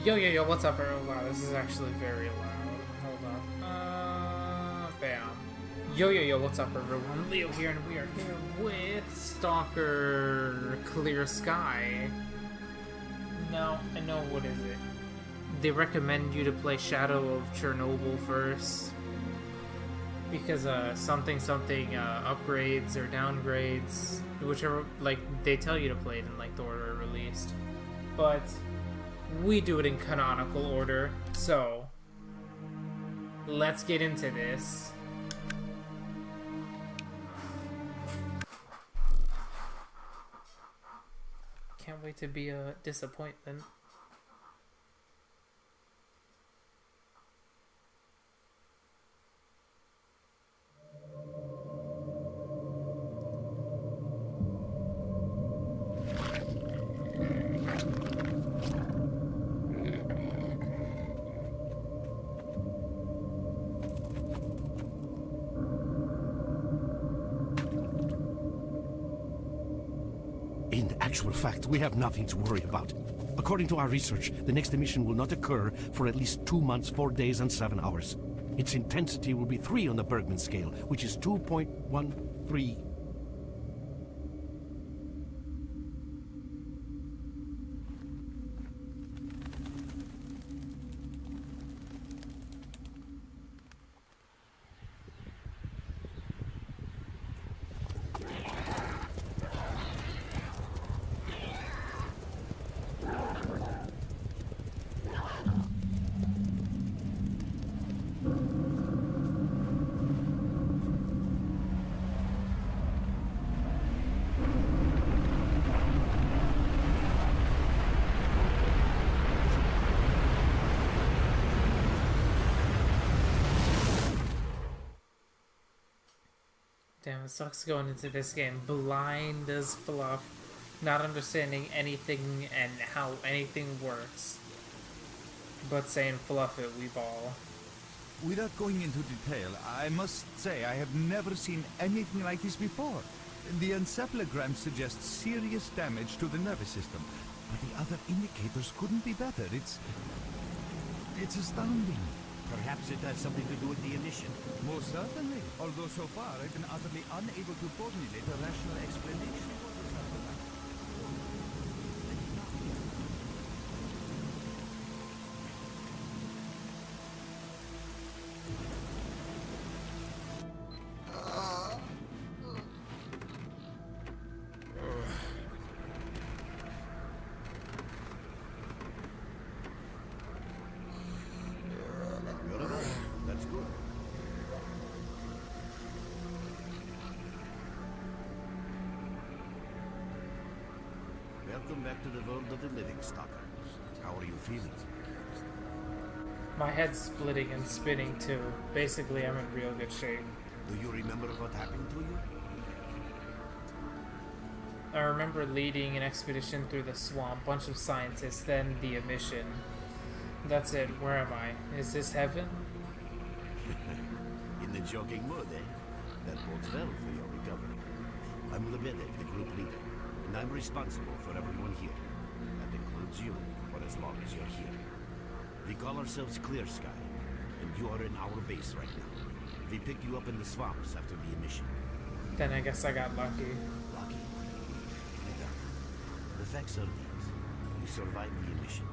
Yo, what's up, everyone? Wow, this is actually very loud. Hold on. Bam. Yo, what's up, everyone? Leo here, and we are here with Stalker Clear Sky. No, I know, what is it? They recommend you to play Shadow of Chernobyl first. Because, something, upgrades or downgrades. Whichever, like, they tell you to play it in, like, the order it released. But we do it in canonical order, so let's get into this. Can't wait to be a disappointment. In actual fact, we have nothing to worry about. According to our research, the next emission will not occur for at least 2 months, 4 days, and 7 hours. Its intensity will be 3 on the Bergman scale, which is 2.13. Damn, it sucks going into this game blind as fluff, not understanding anything and how anything works. But saying fluff it, we ball. Without going into detail, I must say I have never seen anything like this before. The encephalogram suggests serious damage to the nervous system, but the other indicators couldn't be better. It's astounding. Perhaps it has something to do with the emission. Most certainly. Although so far I've been utterly unable to formulate a rational explanation. That's good. Welcome back to the world of the living, Stalker. How are you feeling? My head's splitting and spinning too. Basically, I'm in real good shape. Do you remember what happened to you? I remember leading an expedition through the swamp, bunch of scientists, then the emission. That's it. Where am I? Is this heaven? In the joking mood, eh? That bodes well for your recovery. I'm Lebedev, the group leader, and I'm responsible for everyone here. That includes you, for as long as you're here. We call ourselves Clear Sky, and you are in our base right now. We picked you up in the swamps after the emission. Then I guess I got lucky. Lucky? I doubt it. The facts are these. You survived the emission.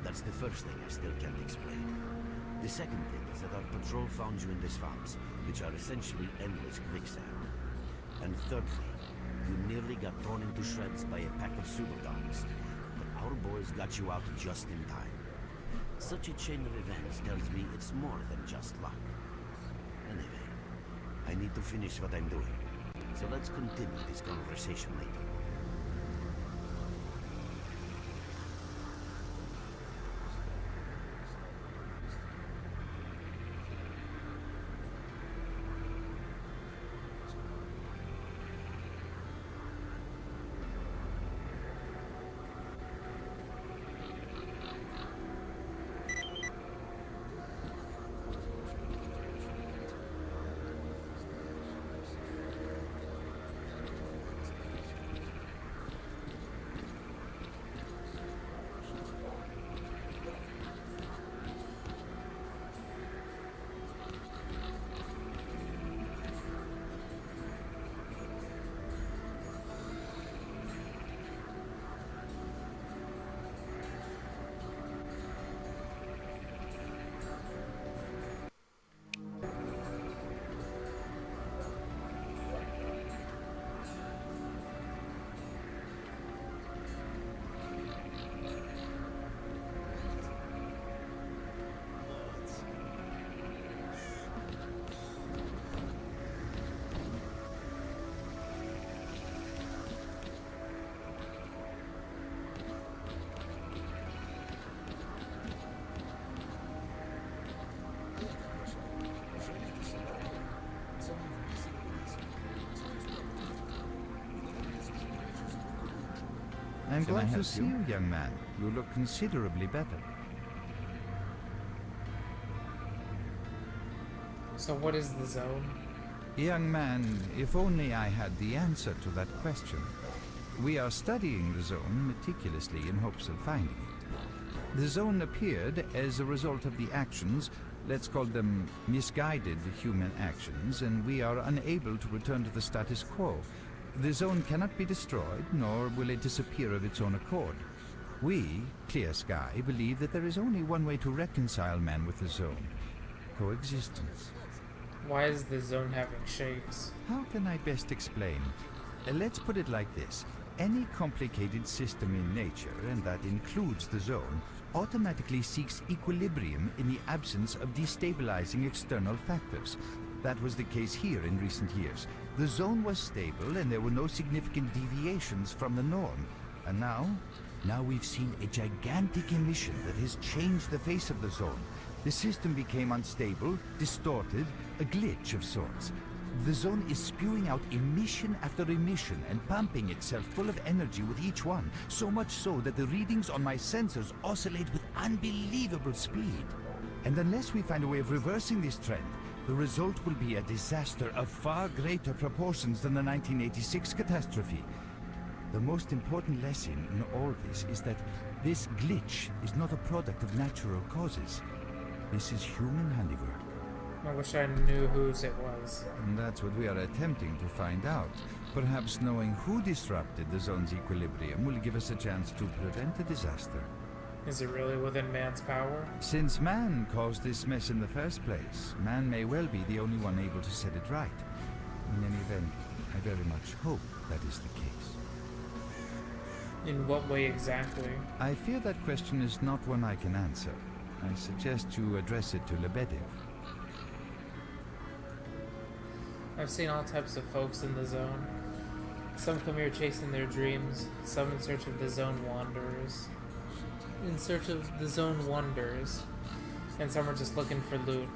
That's the first thing I still can't explain. The second thing is that our patrol found you in the swamps, which are essentially endless quicksand. And thirdly, you nearly got torn into shreds by a pack of pseudo-dogs. But our boys got you out just in time. Such a chain of events tells me it's more than just luck. Anyway, I need to finish what I'm doing. So let's continue this conversation later. I'm Can I glad to help see you? you, young man. You look considerably better. So what is the zone? Young man, if only I had the answer to that question. We are studying the zone meticulously in hopes of finding it. The zone appeared as a result of the actions, let's call them misguided human actions, and we are unable to return to the status quo. The zone cannot be destroyed, nor will it disappear of its own accord. We, Clear Sky, believe that there is only one way to reconcile man with the zone: coexistence. Why is the zone having shakes? How can I best explain? Let's put it like this. Any complicated system in nature, and that includes the zone, automatically seeks equilibrium in the absence of destabilizing external factors. That was the case here in recent years. The zone was stable and there were no significant deviations from the norm. And now we've seen a gigantic emission that has changed the face of the zone. The system became unstable, distorted, a glitch of sorts. The zone is spewing out emission after emission and pumping itself full of energy with each one, so much so that the readings on my sensors oscillate with unbelievable speed. And unless we find a way of reversing this trend, the result will be a disaster of far greater proportions than the 1986 catastrophe. The most important lesson in all this is that this glitch is not a product of natural causes. This is human handiwork. I wish I knew whose it was. And that's what we are attempting to find out. Perhaps knowing who disrupted the zone's equilibrium will give us a chance to prevent a disaster. Is it really within man's power? Since man caused this mess in the first place, man may well be the only one able to set it right. In any event, I very much hope that is the case. In what way exactly? I fear that question is not one I can answer. I suggest you address it to Lebedev. I've seen all types of folks in the zone. Some come here chasing their dreams, some in search of the zone wanderers. In search of the zone wonders, and some are just looking for loot.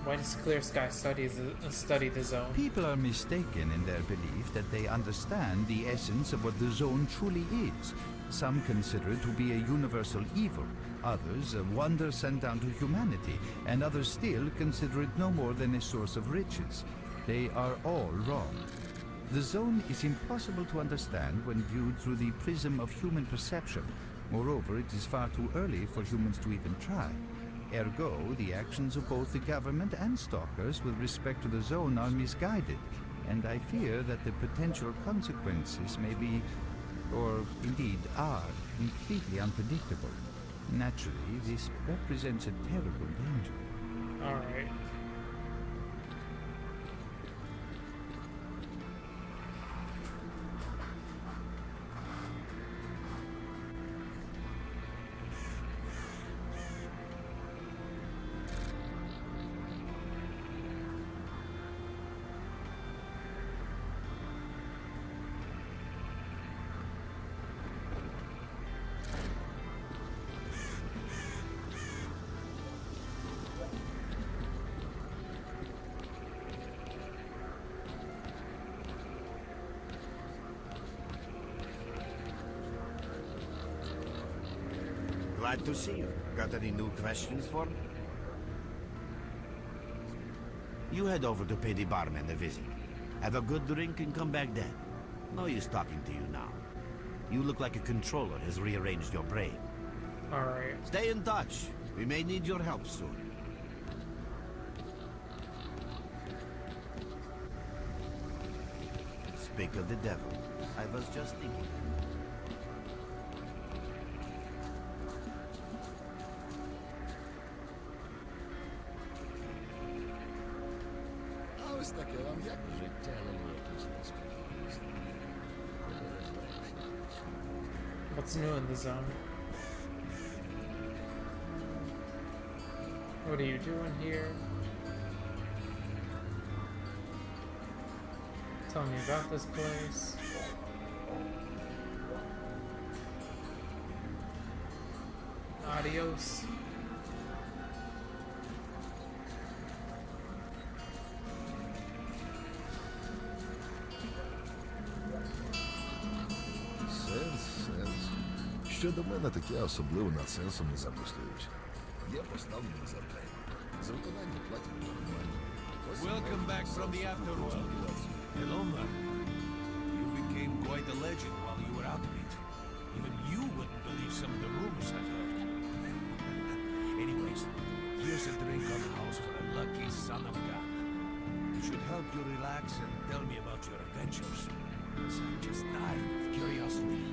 Why does Clear Sky study the zone? People are mistaken in their belief that they understand the essence of what the zone truly is. Some consider it to be a universal evil, others a wonder sent down to humanity, and others still consider it no more than a source of riches. They are all wrong. The zone is impossible to understand when viewed through the prism of human perception. Moreover, it is far too early for humans to even try. Ergo, the actions of both the government and stalkers with respect to the zone are misguided, and I fear that the potential consequences may be, or indeed are, completely unpredictable. Naturally, this represents a terrible danger. Alright. Glad to see you. Got any new questions for me? You head over to pay the barman a visit. Have a good drink and come back then. No use talking to you now. You look like a controller has rearranged your brain. Alright. Stay in touch. We may need your help soon. Speak of the devil. I was just thinking. S.T.A.L.K.E.R, jak żytelnie tu What's new in the zone? What are you doing here? Tell me about this place. Adios. Sense. Щодо мене, так я особливо над сенсом не замислююсь. Є поставлений завдання. За виконання платять нормально. Welcome back from the afterworld. Hello, Mark. You became quite a legend while you were out of it. Even you wouldn't believe some of the rumors I've heard. Anyways, here's a drink on the house for a lucky son of a gun. It should help you relax and tell me about your adventures. Because I'm just dying of curiosity.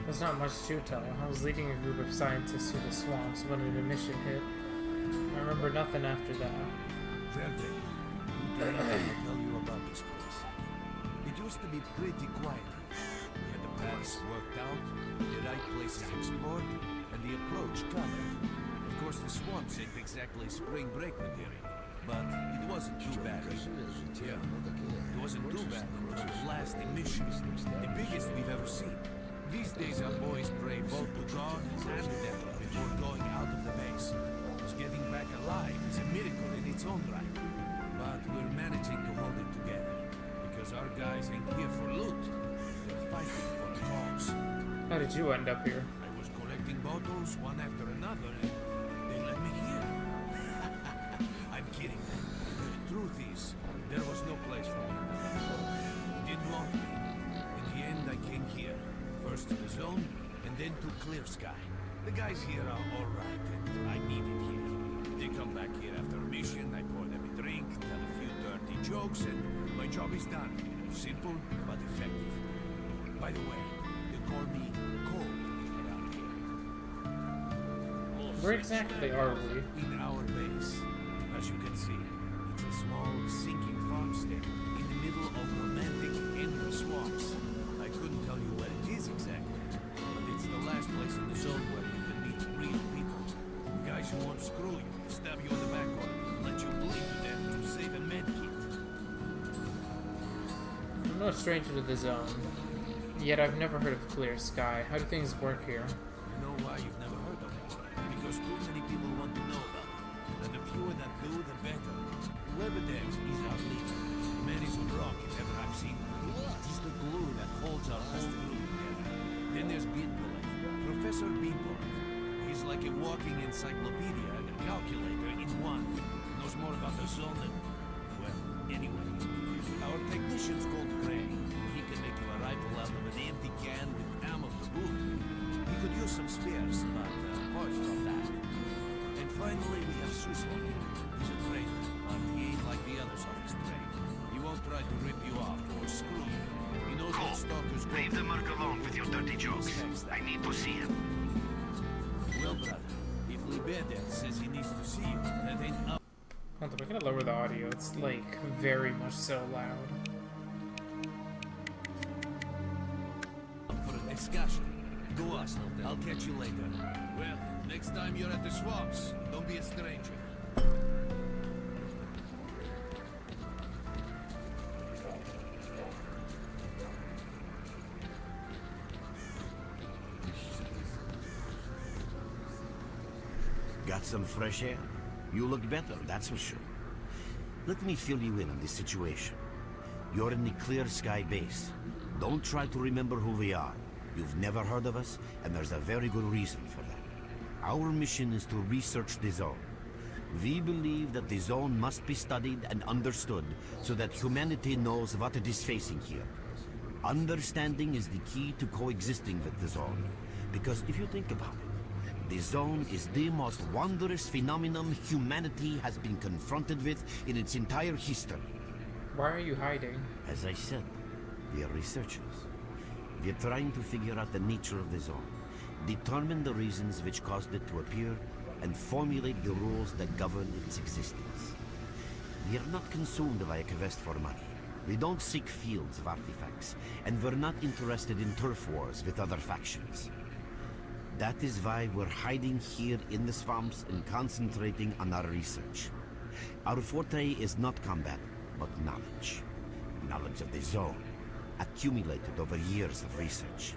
There's not much to tell. I was leading a group of scientists through the swamps when an emission hit. I remember nothing after that. Fair day. You tell me I'll tell you about this place. It used to be pretty quiet here. We had the paths worked out, the right places explored, and the approach covered. Of course, the swamps ain't exactly spring break material, but it wasn't too bad. Yeah, it wasn't too bad until the last emission, the biggest we've ever seen. These days our boys pray both to God and the devil before going out of the base. Because getting back alive is a miracle in its own right. But we're managing to hold it together. Because our guys ain't here for loot. They're fighting for a cause. How did you end up here? I was collecting bottles one after another and they let me here. I'm kidding. The truth is, there was no place for me. He didn't want me. In the end, I came here. First to the zone, and then to Clear-Sky. The guys here are alright, and I need it here. They come back here after a mission, I pour them a drink, tell a few dirty jokes, and my job is done. Simple, but effective. By the way, they call me Cold around here. Where exactly are we? In our base. As you can see, it's a small, sinking farmstead in the middle of romantic endless swamps. I couldn't tell you where it is exactly, but it's the last place in the zone where you can meet real people. Guys who won't screw you, stab you in the back or let you bleed to death to save a med kit. I'm no stranger to the zone, yet I've never heard of Clear-Sky. How do things work here? You know why you've never heard of it? Because too many people want to know about it. And the fewer that do, the better. Whoever dares is our leader. The man is a rock if ever I've seen one. He's the glue that holds our whole group together. Then there's Beanpolev, Professor Beanpolev. He's like a walking encyclopedia and a calculator in one. Knows more about the zone than, well, anyway. Our technician's called Gray. He can make you a rifle out of an empty can with ammo to boot. He could use some spares, but apart from that. And finally, we have Suslov. He's a trainer, but he ain't like the others on his trade. He won't try to rip you off or screw you. He knows what stalkers go Leave the Merc alone with your dirty jokes. I need to see him. Well, brother, if Lebedev says he needs to see you, that ain't up Hold on, I gotta lower the audio. It's like very much so loud. for a discussion. Go on, I'll catch you later. Well, next time you're at the swamps, don't be a stranger. Got some fresh air? You look better, that's for sure. Let me fill you in on this situation. You're in the Clear-Sky base. Don't try to remember who we are. You've never heard of us, and there's a very good reason for that. Our mission is to research the zone. We believe that the zone must be studied and understood so that humanity knows what it is facing here. Understanding is the key to coexisting with the zone. Because if you think about it, the zone is the most wondrous phenomenon humanity has been confronted with in its entire history. Why are you hiding? As I said, we are researchers. We are trying to figure out the nature of the zone, determine the reasons which caused it to appear, and formulate the rules that govern its existence. We are not consumed by a quest for money. We don't seek fields of artifacts, and we're not interested in turf wars with other factions. That is why we're hiding here in the swamps and concentrating on our research. Our forte is not combat, but knowledge. Knowledge of the zone, accumulated over years of research.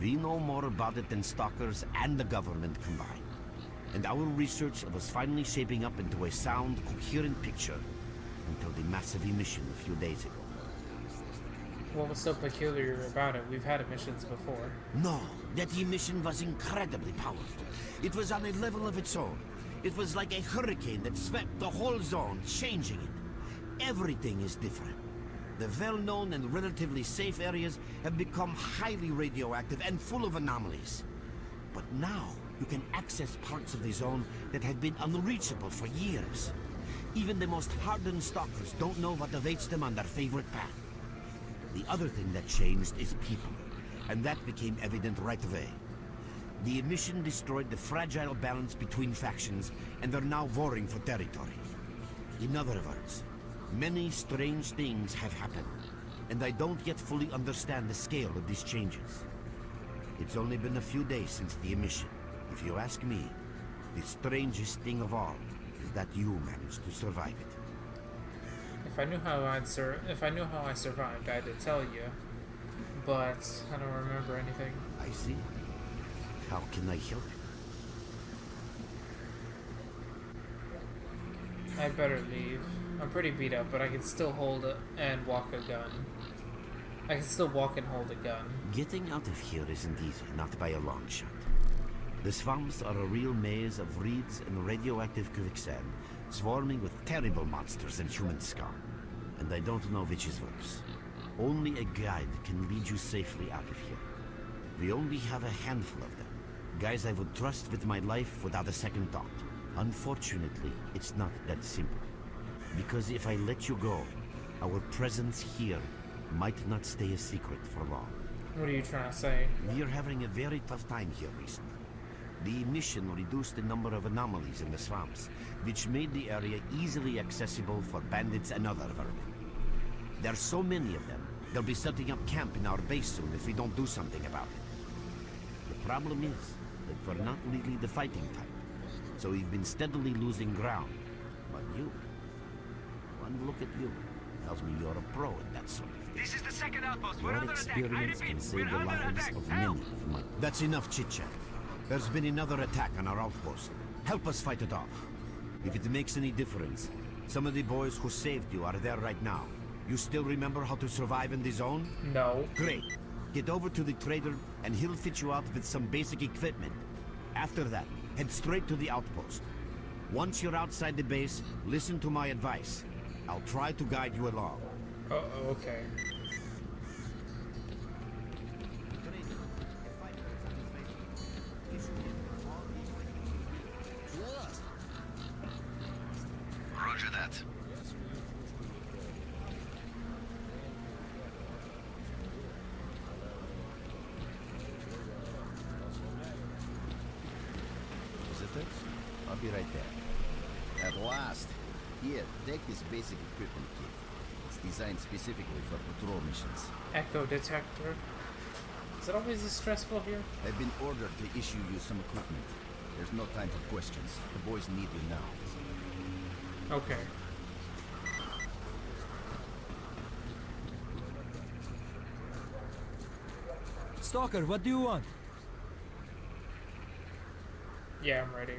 We know more about it than stalkers and the government combined. And our research was finally shaping up into a sound, coherent picture until the massive emission a few days ago. What was so peculiar about it? We've had emissions before. No, that emission was incredibly powerful. It was on a level of its own. It was like a hurricane that swept the whole zone, changing it. Everything is different. The well-known and relatively safe areas have become highly radioactive and full of anomalies. But now, you can access parts of the zone that have been unreachable for years. Even the most hardened stalkers don't know what awaits them on their favorite path. The other thing that changed is people, and that became evident right away. The emission destroyed the fragile balance between factions, and they're now warring for territory. In other words, many strange things have happened, and I don't yet fully understand the scale of these changes. It's only been a few days since the emission. If you ask me, the strangest thing of all is that you managed to survive it. If I knew how I survived, I'd tell you. But I don't remember anything. I see. How can I help you? I'd better leave. I'm pretty beat up, but I can still hold it and walk a gun. I can still walk and hold a gun. Getting out of here isn't easy, not by a long shot. The swamps are a real maze of reeds and radioactive quicksand, swarming with terrible monsters and human scum. And I don't know which is worse. Only a guide can lead you safely out of here. We only have a handful of them. Guys I would trust with my life without a second thought. Unfortunately, it's not that simple. Because if I let you go, our presence here might not stay a secret for long. What are you trying to say? We are having a very tough time here recently. The emission reduced the number of anomalies in the swamps, which made the area easily accessible for bandits and other vermin. There are so many of them, they'll be setting up camp in our base soon if we don't do something about it. The problem is that we're not really the fighting type, so we've been steadily losing ground. But you, one look at you, tells me you're a pro in that sort of thing. This is the second outpost. Your experience can save the lives of many of my... That's enough chit-chat. There's been another attack on our outpost. Help us fight it off. If it makes any difference, some of the boys who saved you are there right now. You still remember how to survive in the zone? No. Great. Get over to the trader and he'll fit you out with some basic equipment. After that, head straight to the outpost. Once you're outside the base, listen to my advice. I'll try to guide you along. Okay. Roger that. Visitors? I'll be right there. At last. Here, take this basic equipment kit. It's designed specifically for patrol missions. Echo detector. Is it always this stressful here? I've been ordered to issue you some equipment. There's no time for questions. The boys need you now. Okay. Stalker, what do you want? Yeah, I'm ready.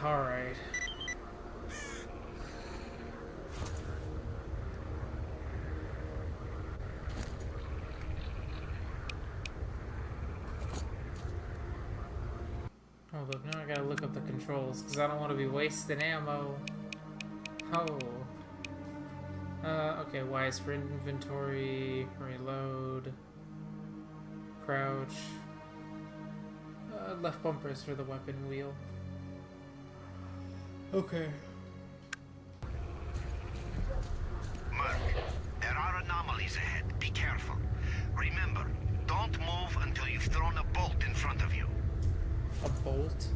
Alright. Hold up, now I gotta look up the controls, because I don't want to be wasting ammo. Oh. Okay, Y is for inventory, reload, crouch. Left bumper is for the weapon wheel. Okay. Merc, there are anomalies ahead. Be careful. Remember, don't move until you've thrown a bolt in front of you. A bolt?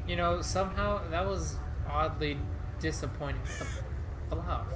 You know, somehow that was oddly disappointing. The fluff.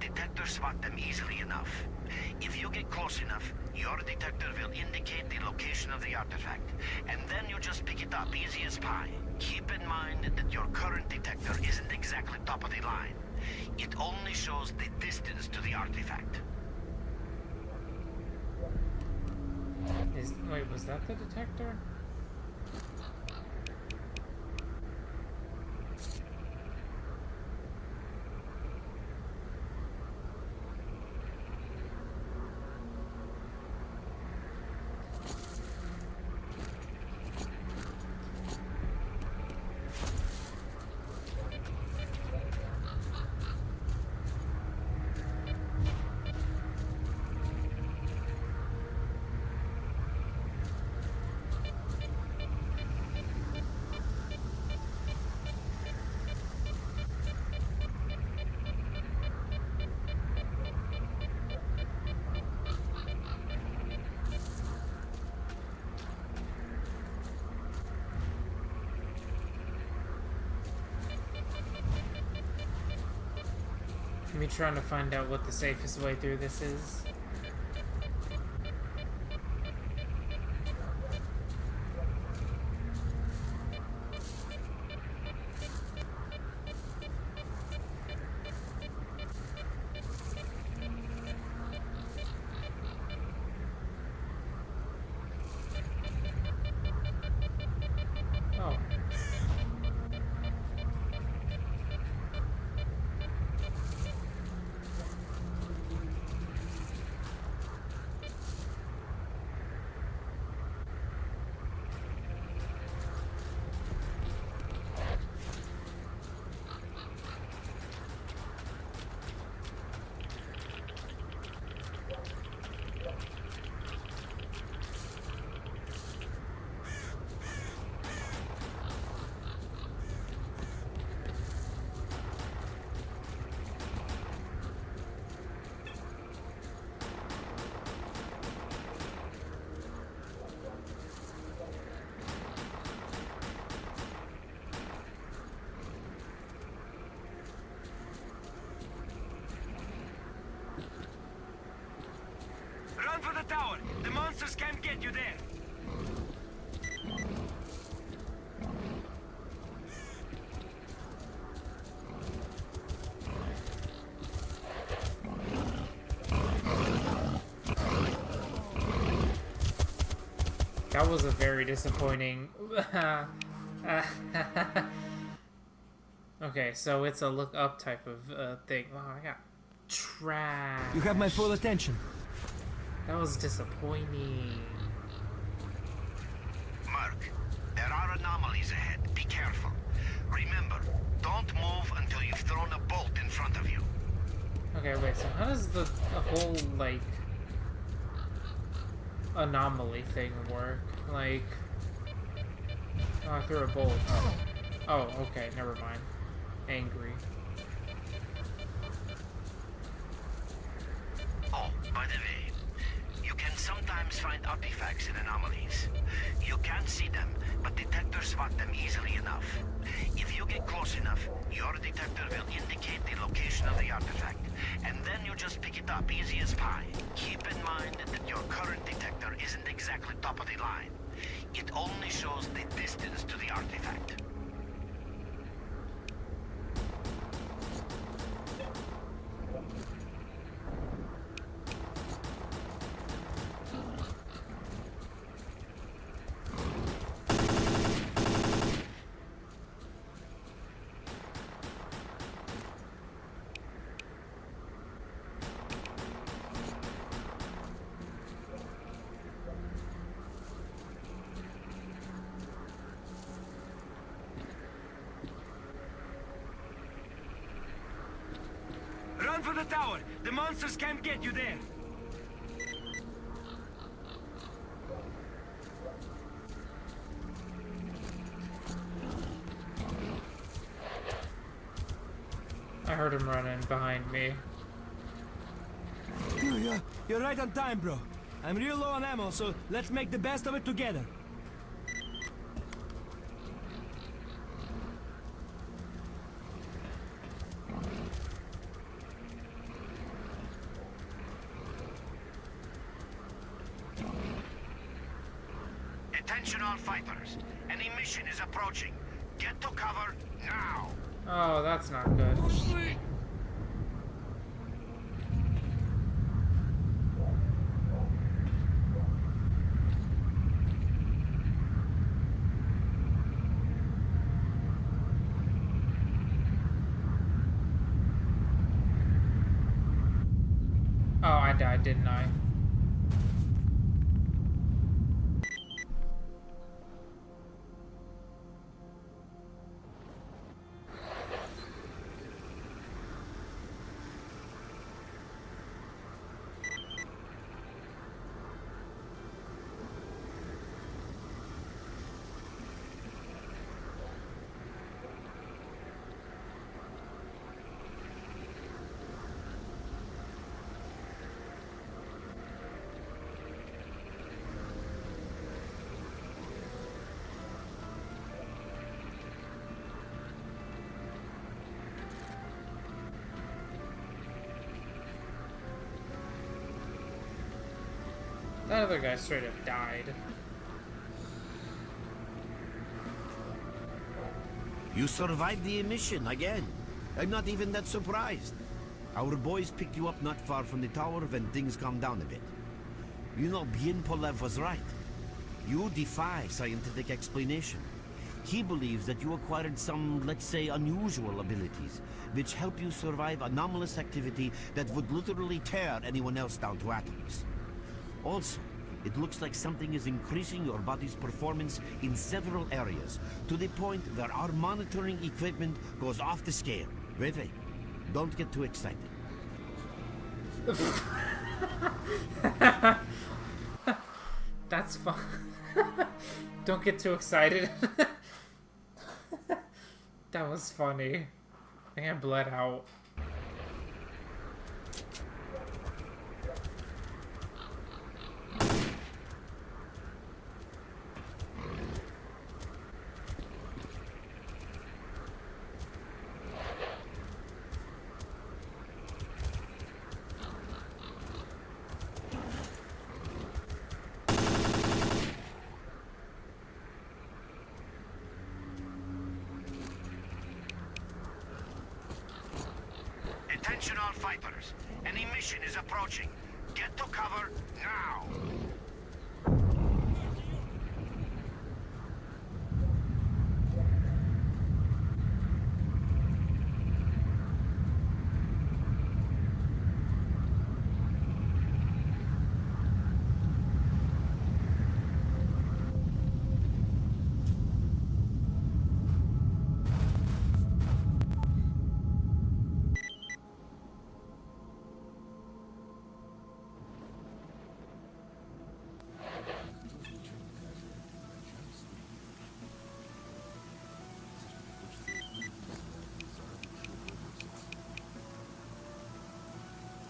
detectors spot them easily enough. If you get close enough, your detector will indicate the location of the artifact, and then you just pick it up easy as pie. Keep in mind that your current detector isn't exactly top of the line. It only shows the distance to the artifact. Wait, was that the detector? Me trying to find out what the safest way through this is. Oh. Run for the tower! The monsters can't get you there! That was a very disappointing... Okay, so it's a look up type of thing. Wow, I got trash. You have my full attention. That was disappointing. Merc, there are anomalies ahead. Be careful. Remember, don't move until you've thrown a bolt in front of you. Okay, wait, so how does the whole, like, anomaly thing work? Like, oh, I threw a bolt. Oh, okay, never mind. Angry. Oh, by the way, you can sometimes find artifacts in anomalies. You can't see them, but detectors spot them easily enough. If you get close enough, your detector will indicate the location of the artifact, and then you just pick it up easy as pie. Keep in mind that your current detector isn't exactly top of the line. It only shows the distance to the artifact. Run for the tower! The monsters can't get you there! I heard him running behind me. You're right on time, bro. I'm real low on ammo, so let's make the best of it together. Attention all fighters. Enemy mission is approaching. Get to cover now. Oh, that's not good. Oh, I died, didn't I? That other guy straight up died. You survived the mission again. I'm not even that surprised. Our boys picked you up not far from the tower when things calmed down a bit. You know, Bien Polev was right. You defy scientific explanation. He believes that you acquired some, let's say, unusual abilities, which help you survive anomalous activity that would literally tear anyone else down to atoms. Also, it looks like something is increasing your body's performance in several areas, to the point where our monitoring equipment goes off the scale. Wait, don't get too excited. That's fun. Don't get too excited. That was funny. I think I bled out. Attention all fighters. Enemy mission is approaching. Get to cover now.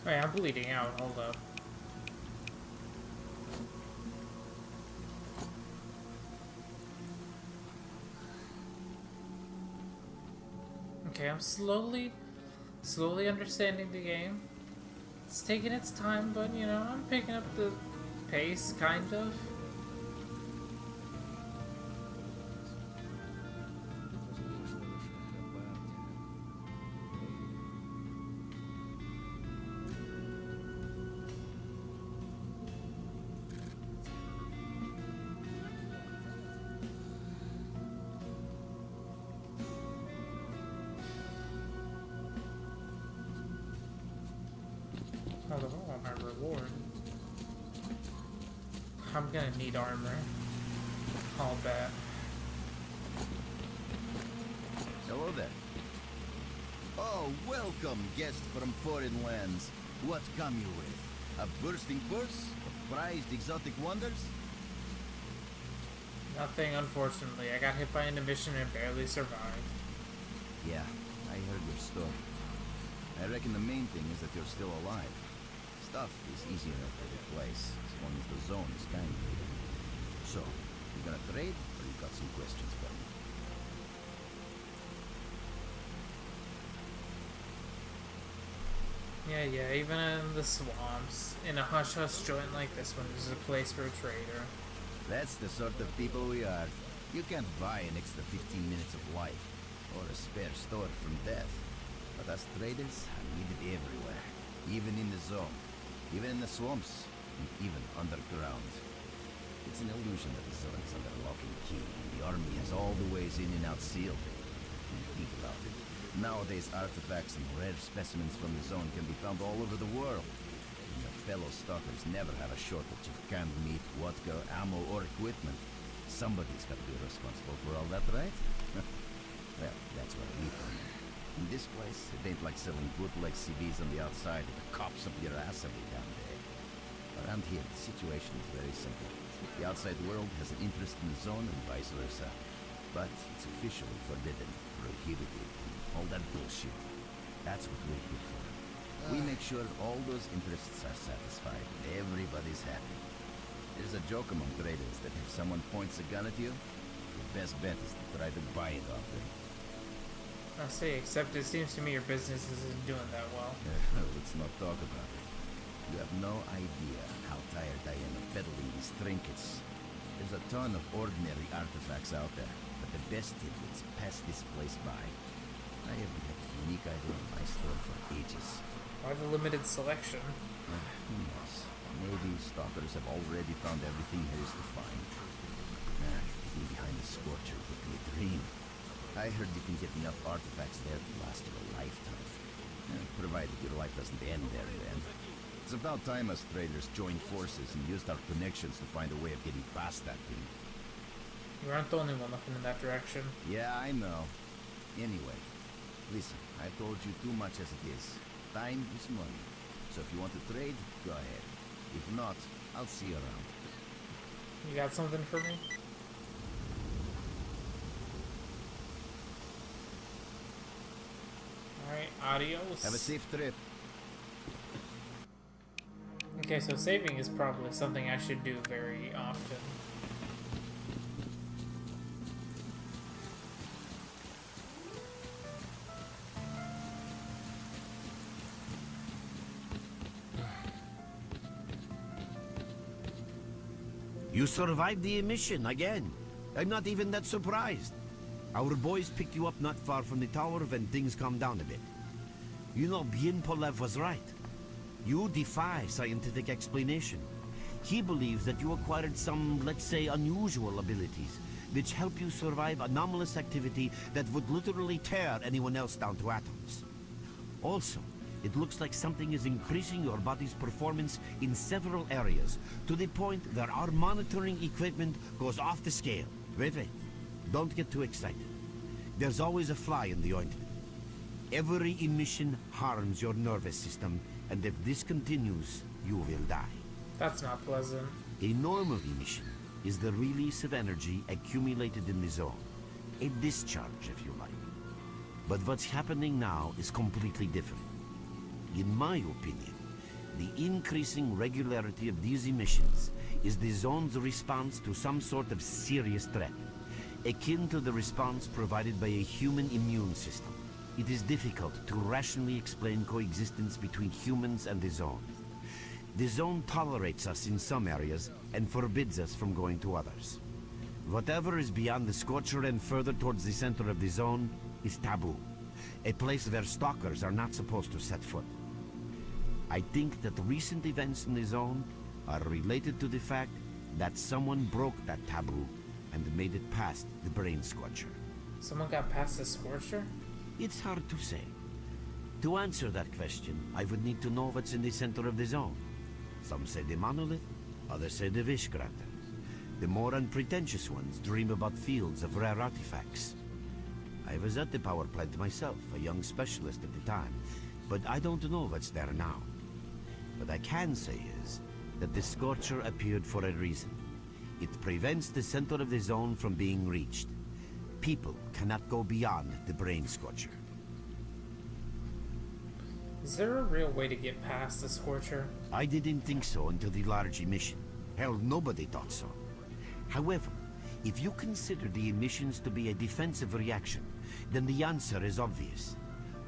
Wait, I'm bleeding out. Hold up. Okay, I'm slowly understanding the game. It's taking its time, but you know, I'm picking up the pace, kind of. Oh, I want my reward. I'm gonna need armor. I'll bet. Hello there. Oh, welcome, guest from foreign lands. What come you with? A bursting purse? Prized exotic wonders? Nothing, unfortunately. I got hit by an emission and barely survived. Yeah, I heard your story. I reckon the main thing is that you're still alive. Stuff is easy enough to replace, as long as the zone is kind to you. So, you gonna trade, or you got some questions for me? Yeah, even in the swamps, in a hush-hush joint like this one, there's a place for a trader. That's the sort of people we are. You can't buy an extra 15 minutes of life, or a spare store from death. But us traders are needed everywhere, even in the zone, even in the swamps, and even underground. It's an illusion that the zone is under lock and key, and the army has all the ways in and out sealed. When you think about it, nowadays artifacts and rare specimens from the zone can be found all over the world. And your fellow stalkers never have a shortage of canned meat, vodka, ammo, or equipment. Somebody's got to be responsible for all that, right? Well, that's what we come in. In this place, it ain't like selling bootleg CDs on the outside with the cops up your ass every damn day. Around here, the situation is very simple. The outside world has an interest in the zone and vice versa. But it's officially forbidden, prohibited, and all that bullshit. That's what we're here for. We make sure all those interests are satisfied and everybody's happy. There's a joke among traders that if someone points a gun at you, the best bet is to try to buy it off them. I see, except it seems to me your business isn't doing that well. Let's not talk about it. You have no idea how tired I am of peddling these trinkets. There's a ton of ordinary artifacts out there, but the best tidbits pass this place by. I haven't had a unique item in my store for ages. Why the limited selection? Who knows? Maybe stalkers have already found everything there is to find. Being behind the Scorcher would be a dream. I heard you can get enough artifacts there to last you a lifetime. Provided your life doesn't end there then. It's about time us traders joined forces and used our connections to find a way of getting past that thing. You aren't the only one looking in that direction. Yeah, I know. Anyway, listen, I've told you too much as it is. Time is money. So if you want to trade, go ahead. If not, I'll see you around. You got something for me? Alright, adios. Have a safe trip. Okay, so saving is probably something I should do very often. You survived the emission again. I'm not even that surprised. Our boys picked you up not far from the tower when things calmed down a bit. You know, Bien Polev was right. You defy scientific explanation. He believes that you acquired some, let's say, unusual abilities, which help you survive anomalous activity that would literally tear anyone else down to atoms. Also, it looks like something is increasing your body's performance in several areas, to the point that our monitoring equipment goes off the scale. Wait. Don't get too excited. There's always a fly in the ointment. Every emission harms your nervous system, and if this continues, you will die. That's not pleasant. A normal emission is the release of energy accumulated in the zone. A discharge, if you like. But what's happening now is completely different. In my opinion, the increasing regularity of these emissions is the zone's response to some sort of serious threat, akin to the response provided by a human immune system. It is difficult to rationally explain coexistence between humans and the zone. The zone tolerates us in some areas and forbids us from going to others. Whatever is beyond the Scorcher and further towards the center of the zone is taboo, a place where stalkers are not supposed to set foot. I think that recent events in the zone are related to the fact that someone broke that taboo and made it past the brain scorcher. Someone got past the Scorcher? It's hard to say. To answer that question, I would need to know what's in the center of the zone. Some say the monolith, others say the Vishkrata. The more unpretentious ones dream about fields of rare artifacts. I was at the power plant myself, a young specialist at the time, but I don't know what's there now. What I can say is that the Scorcher appeared for a reason. It prevents the center of the zone from being reached. People cannot go beyond the brain scorcher. Is there a real way to get past the Scorcher? I didn't think so until the large emission. Hell, nobody thought so. However, if you consider the emissions to be a defensive reaction, then the answer is obvious.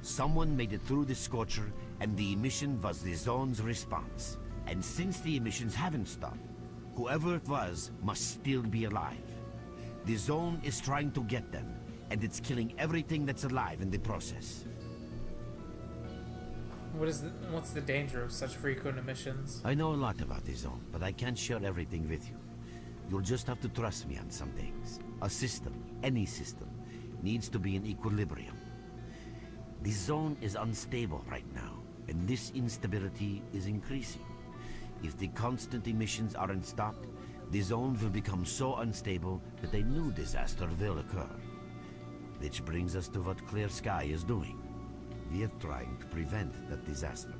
Someone made it through the Scorcher, and the emission was the zone's response. And since the emissions haven't stopped, Whoever it was must still be alive. The zone is trying to get them, and it's killing everything that's alive in the process. What's the danger of such frequent emissions? I know a lot about the zone, but I can't share everything with you. You'll just have to trust me on some things. A system, any system, needs to be in equilibrium. The zone is unstable right now, and this instability is increasing. If the constant emissions aren't stopped, the zone will become so unstable that a new disaster will occur. Which brings us to what S.T.A.L.K.E.R is doing. We are trying to prevent that disaster.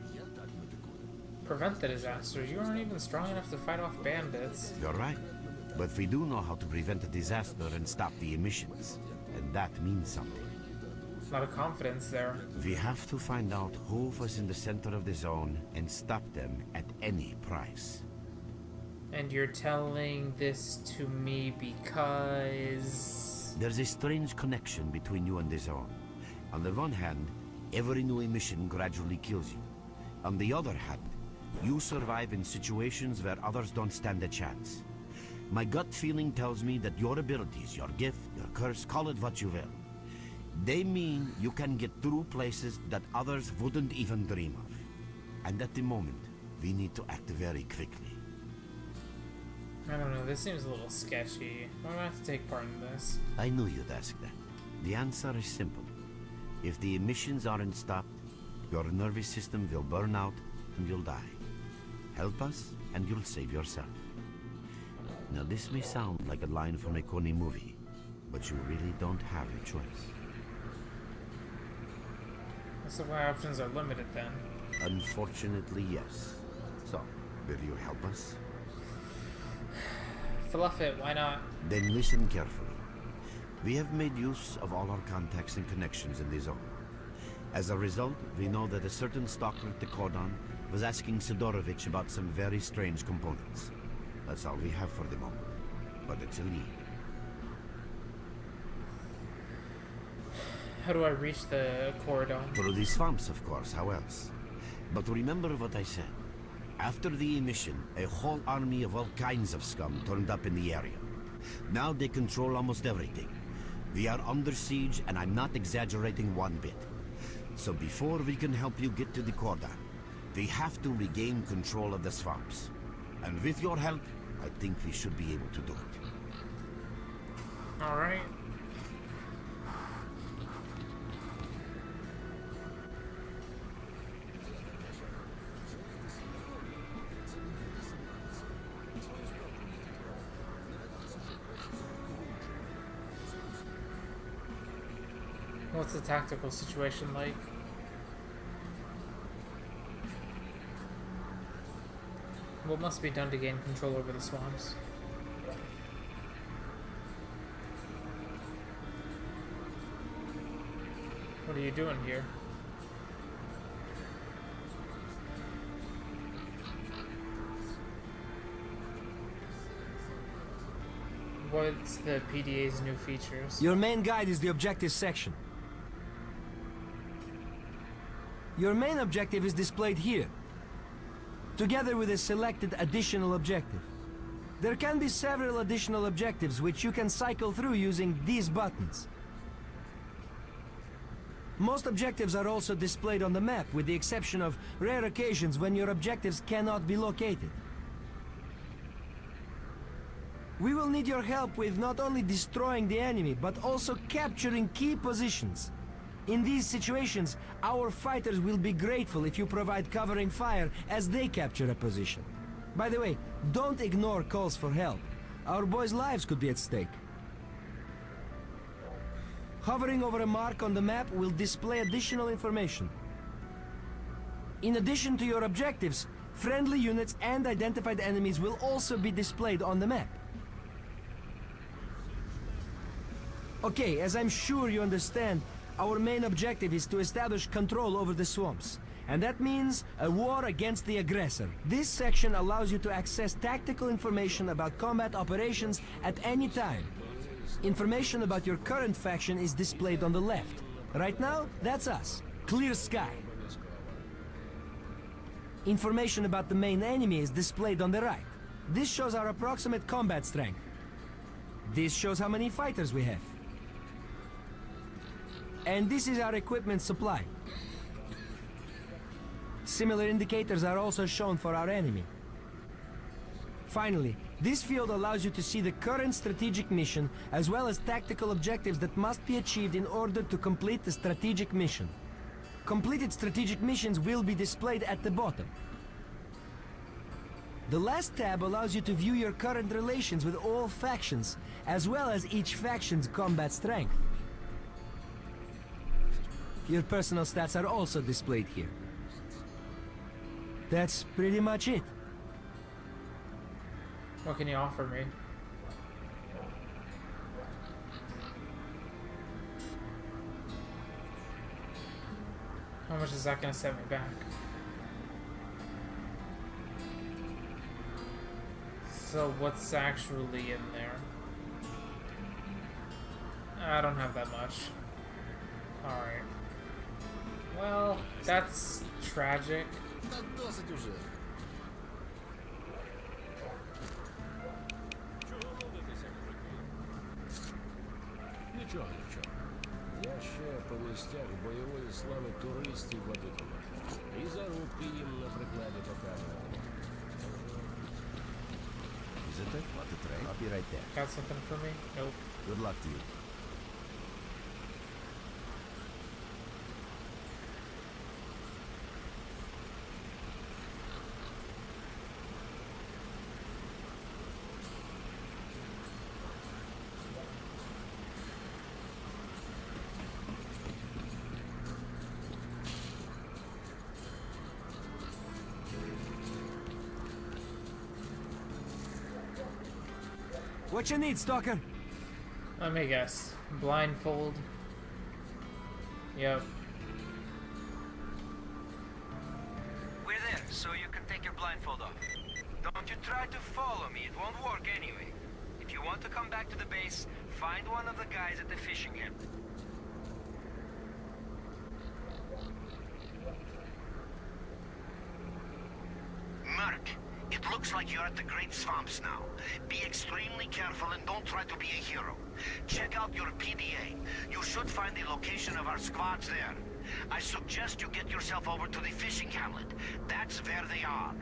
Prevent the disaster? You aren't even strong enough to fight off bandits. You're right. But we do know how to prevent a disaster and stop the emissions. And that means something. A lot of confidence there. We have to find out who was in the center of the zone and stop them at any price. And you're telling this to me because... There's a strange connection between you and the zone. On the one hand, every new emission gradually kills you. On the other hand, you survive in situations where others don't stand a chance. My gut feeling tells me that your abilities, your gift, your curse, call it what you will, they mean you can get through places that others wouldn't even dream of. And at the moment, we need to act very quickly. I don't know, this seems a little sketchy. Why do I have to take part in this? I knew you'd ask that. The answer is simple. If the emissions aren't stopped, your nervous system will burn out and you'll die. Help us and you'll save yourself. Now this may sound like a line from a corny movie, but you really don't have a choice. So my options are limited then. Unfortunately, yes. So, will you help us? Fluff it, why not? Then listen carefully. We have made use of all our contacts and connections in the zone. As a result, we know that a certain stalker at the cordon was asking Sidorovich about some very strange components. That's all we have for the moment, but it's a lead. How do I reach the cordon? Through the swamps, of course, how else? But remember what I said. After the emission, a whole army of all kinds of scum turned up in the area. Now they control almost everything. We are under siege, and I'm not exaggerating one bit. So before we can help you get to the cordon, we have to regain control of the swamps. And with your help, I think we should be able to do it. Alright. What's the tactical situation like? What must be done to gain control over the swamps? What are you doing here? What's the PDA's new features? Your main guide is the objective section. Your main objective is displayed here, together with a selected additional objective. There can be several additional objectives which you can cycle through using these buttons. Most objectives are also displayed on the map, with the exception of rare occasions when your objectives cannot be located. We will need your help with not only destroying the enemy, but also capturing key positions. In these situations, our fighters will be grateful if you provide covering fire as they capture a position. By the way, don't ignore calls for help. Our boys' lives could be at stake. Hovering over a mark on the map will display additional information. In addition to your objectives, friendly units and identified enemies will also be displayed on the map. Okay, as I'm sure you understand, our main objective is to establish control over the swamps. And that means a war against the aggressor. This section allows you to access tactical information about combat operations at any time. Information about your current faction is displayed on the left. Right now, that's us, Clear Sky. Information about the main enemy is displayed on the right. This shows our approximate combat strength. This shows how many fighters we have. And this is our equipment supply. Similar indicators are also shown for our enemy. Finally, this field allows you to see the current strategic mission as well as tactical objectives that must be achieved in order to complete the strategic mission. Completed strategic missions will be displayed at the bottom. The last tab allows you to view your current relations with all factions, as well as each faction's combat strength. Your personal stats are also displayed here. That's pretty much it. What can you offer me? How much is that gonna set me back? So what's actually in there? I don't have that much. Alright. Well, that's tragic. Да досить уже. Нічого, нічого. Я ще по місцях бойової слави туристів водитиму. І зарубки їм на прикладі показувати. Visitor, want to trade? I'll be right there. Got something for me? Nope. Good luck to you. What you need, Stalker? Let me guess. Blindfold. Yep. We're there, so you can take your blindfold off. Don't you try to follow me, it won't work anyway. If you want to come back to the base, find one of the guys at the fishing hamlet. Merc, it looks like you're at the Great Swamps now. Be extremely careful and don't try to be a hero. Check out your PDA. You should find the location of our squads there. I suggest you get yourself over to the fishing hamlet. That's where they are.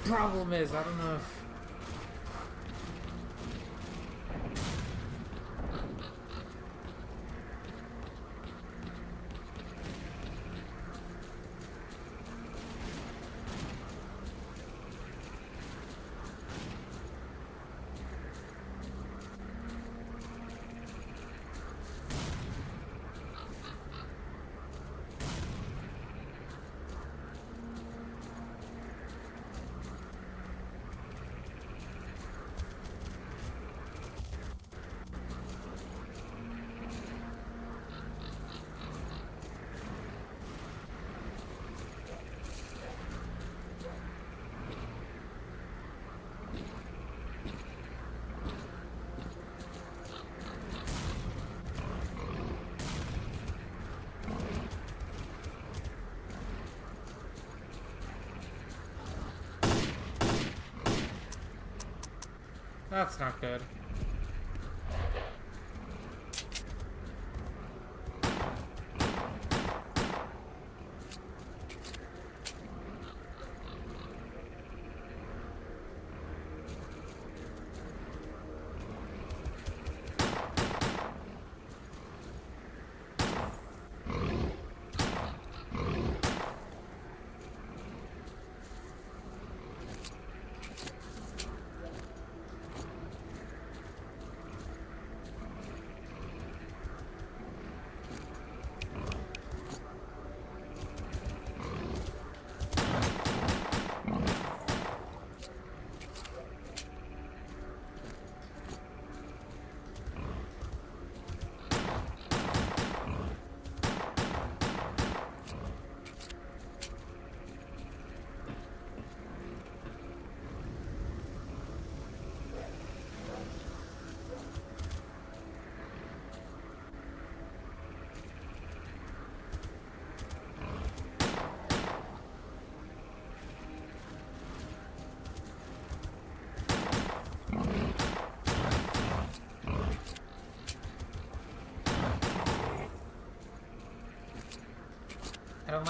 The problem is, I don't know if... That's not good.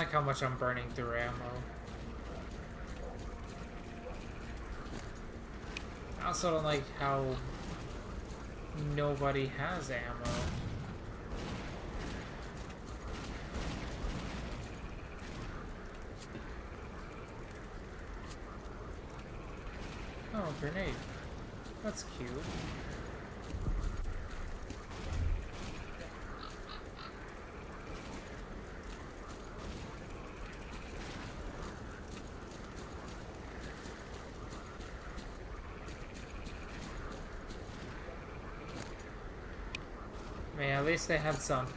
like how much I'm burning through ammo. I also don't like how nobody has ammo. Oh, grenade. That's cute. Man, at least they had something.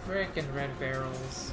Frickin' red barrels.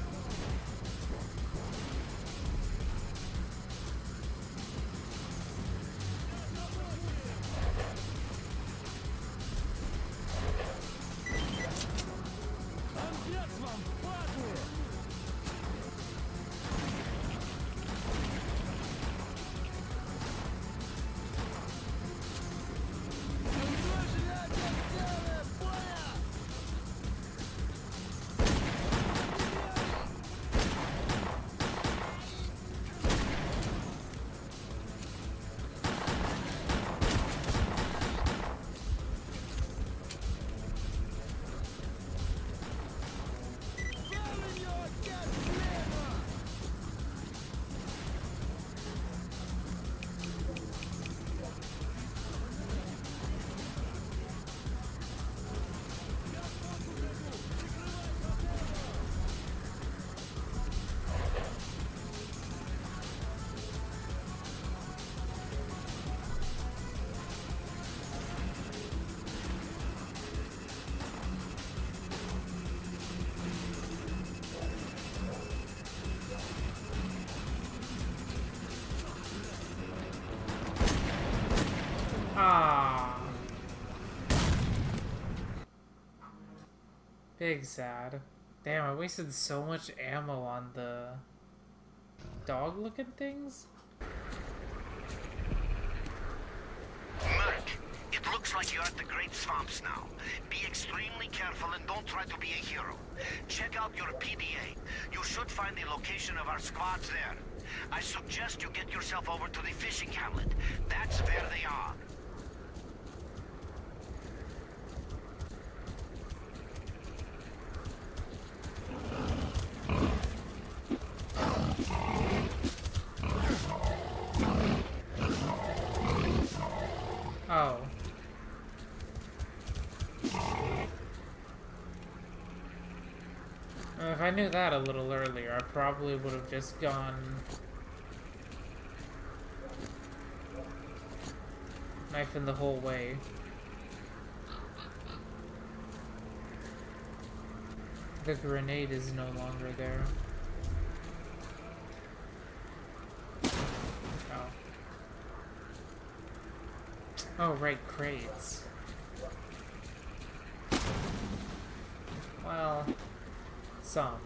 Big sad. Damn, I wasted so much ammo on the dog-looking things? Merc, it looks like you're at the Great Swamps now. Be extremely careful and don't try to be a hero. Check out your PDA. You should find the location of our squads there. I suggest you get yourself over to the fishing hamlet. That's where they are. Oh. I knew that a little earlier, I probably would have just gone knifing the whole way. The grenade is no longer there. Oh. Oh, right, crates. Well, some.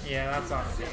Yeah, that's on me.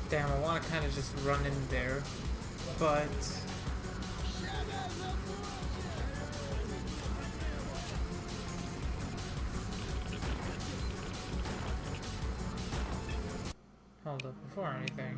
Damn, I want to kind of just run in there, but... Hold or anything.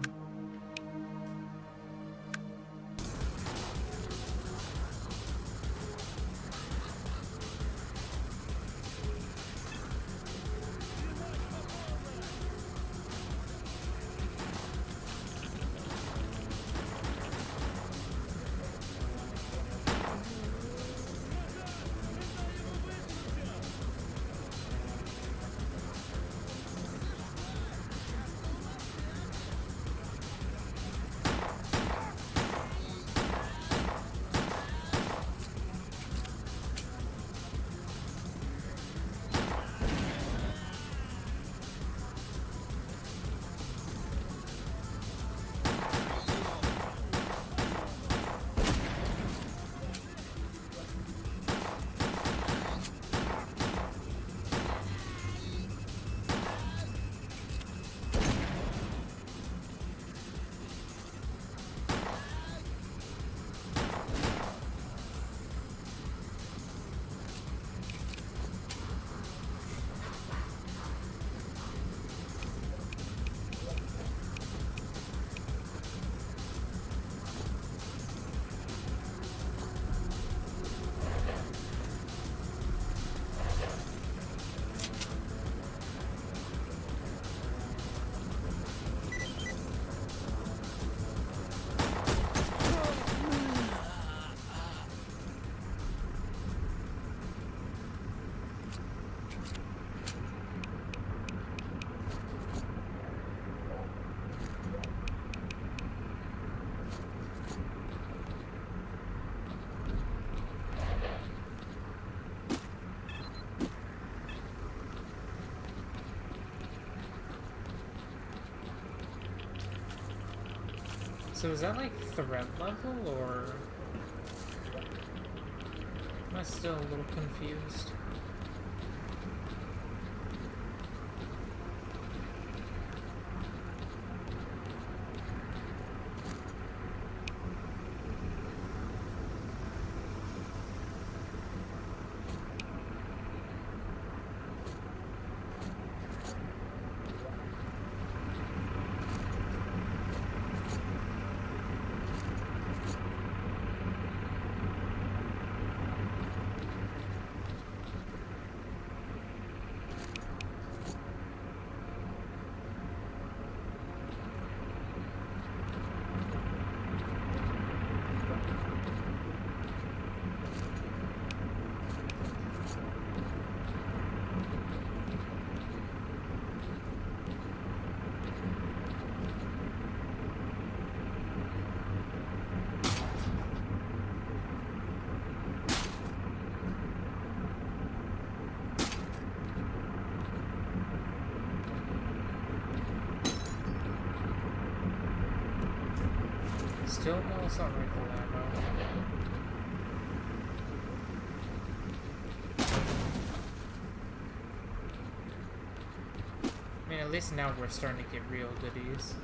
So is that like threat level, or am I still a little confused? Still no assault rifle ammo. I mean, at least now we're starting to get real goodies.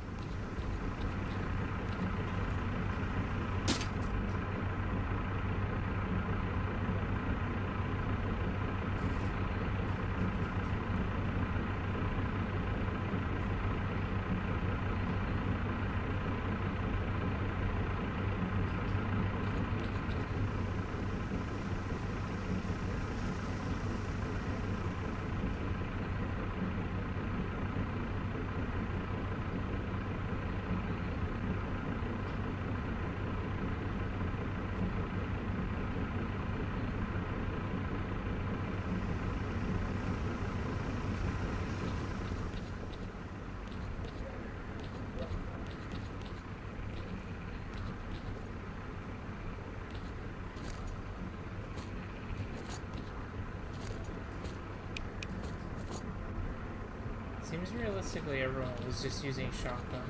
Seems realistically everyone was just using shotgun.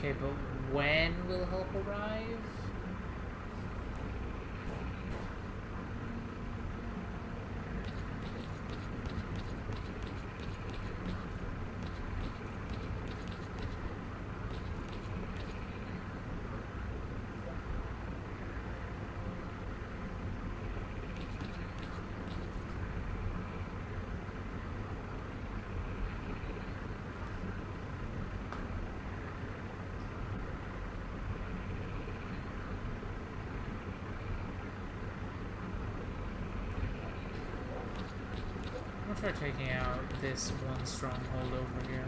Okay, but when will help arrive? I'm gonna try taking out this one stronghold over here.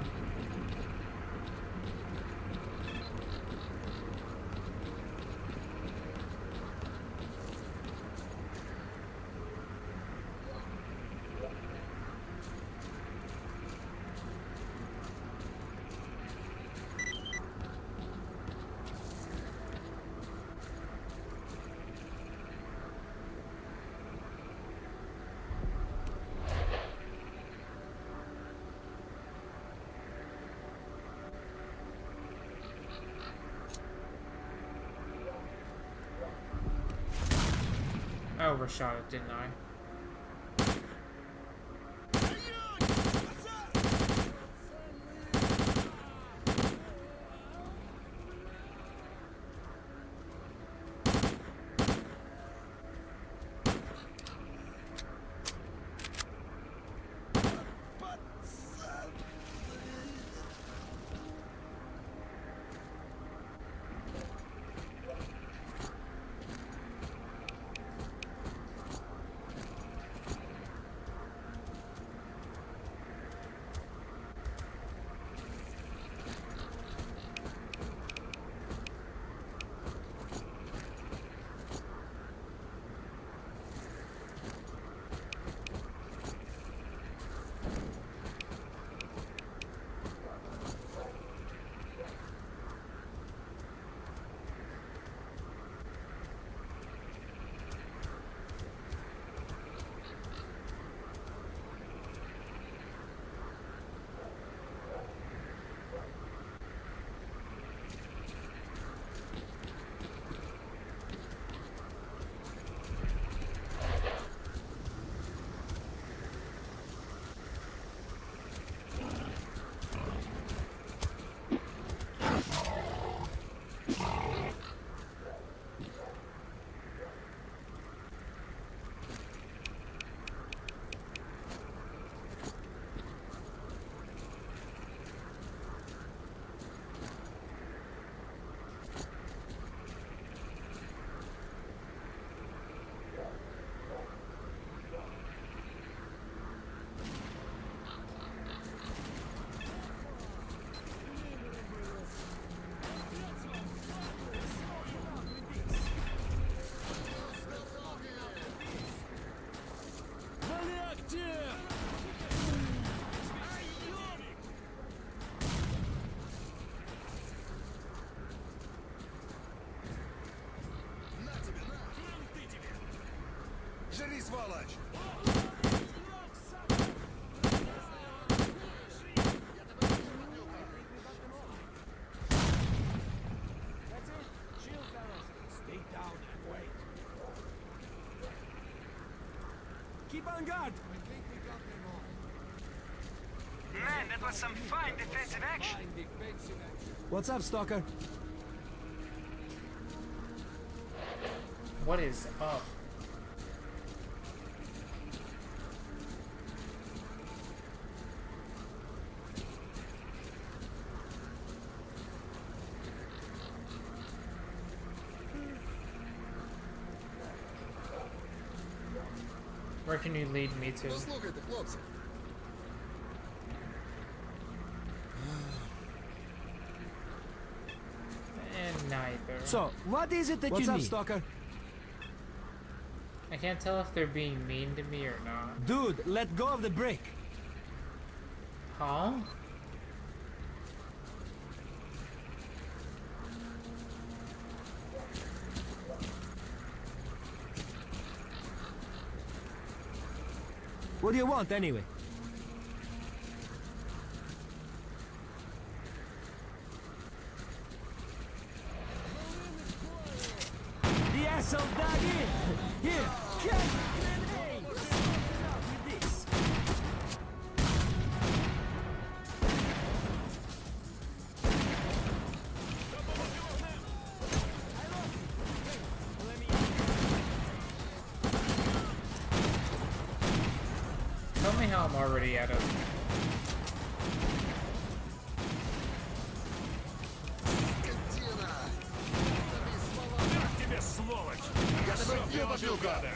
I overshot it, didn't I? Жри, сволочь! Stay down and wait. Keep on guard! Man, that was some fine defensive action. What's up, Stalker? What is up? Where can you lead me to? Послухайте, хлопці. And neither. So, what is it that you need? What's up, Stalker? I can't tell if they're being mean to me or not. Dude, let go of the brick. Huh? What do you want, anyway? vessel dug in! Here, catch grenades! With this. Tell me how I'm already at a... Тебе, сволочь! Я тебя гада!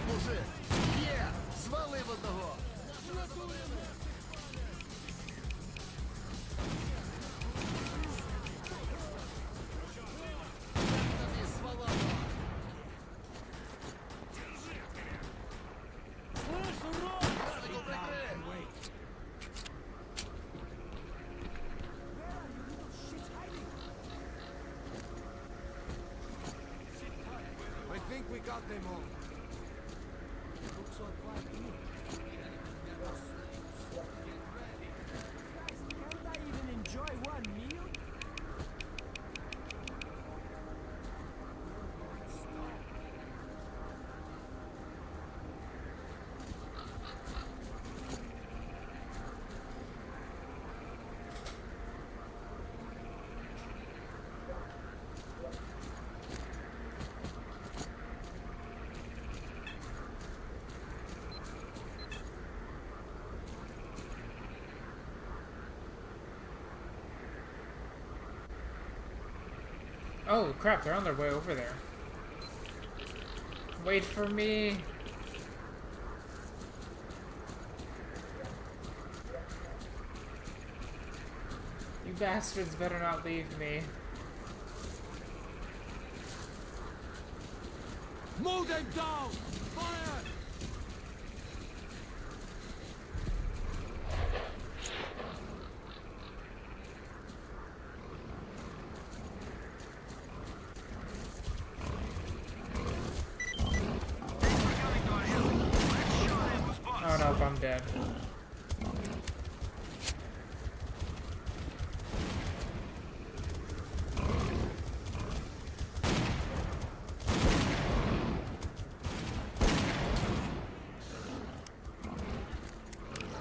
Мужик! Є! Звалив одного! Тобі свалало! I think we got them all. Looks all quiet to me. Can't I even enjoy one meal? Oh crap, they're on their way over there. Wait for me. You bastards better not leave me. Move them down! Fire! Oh no, I'm dead. Oh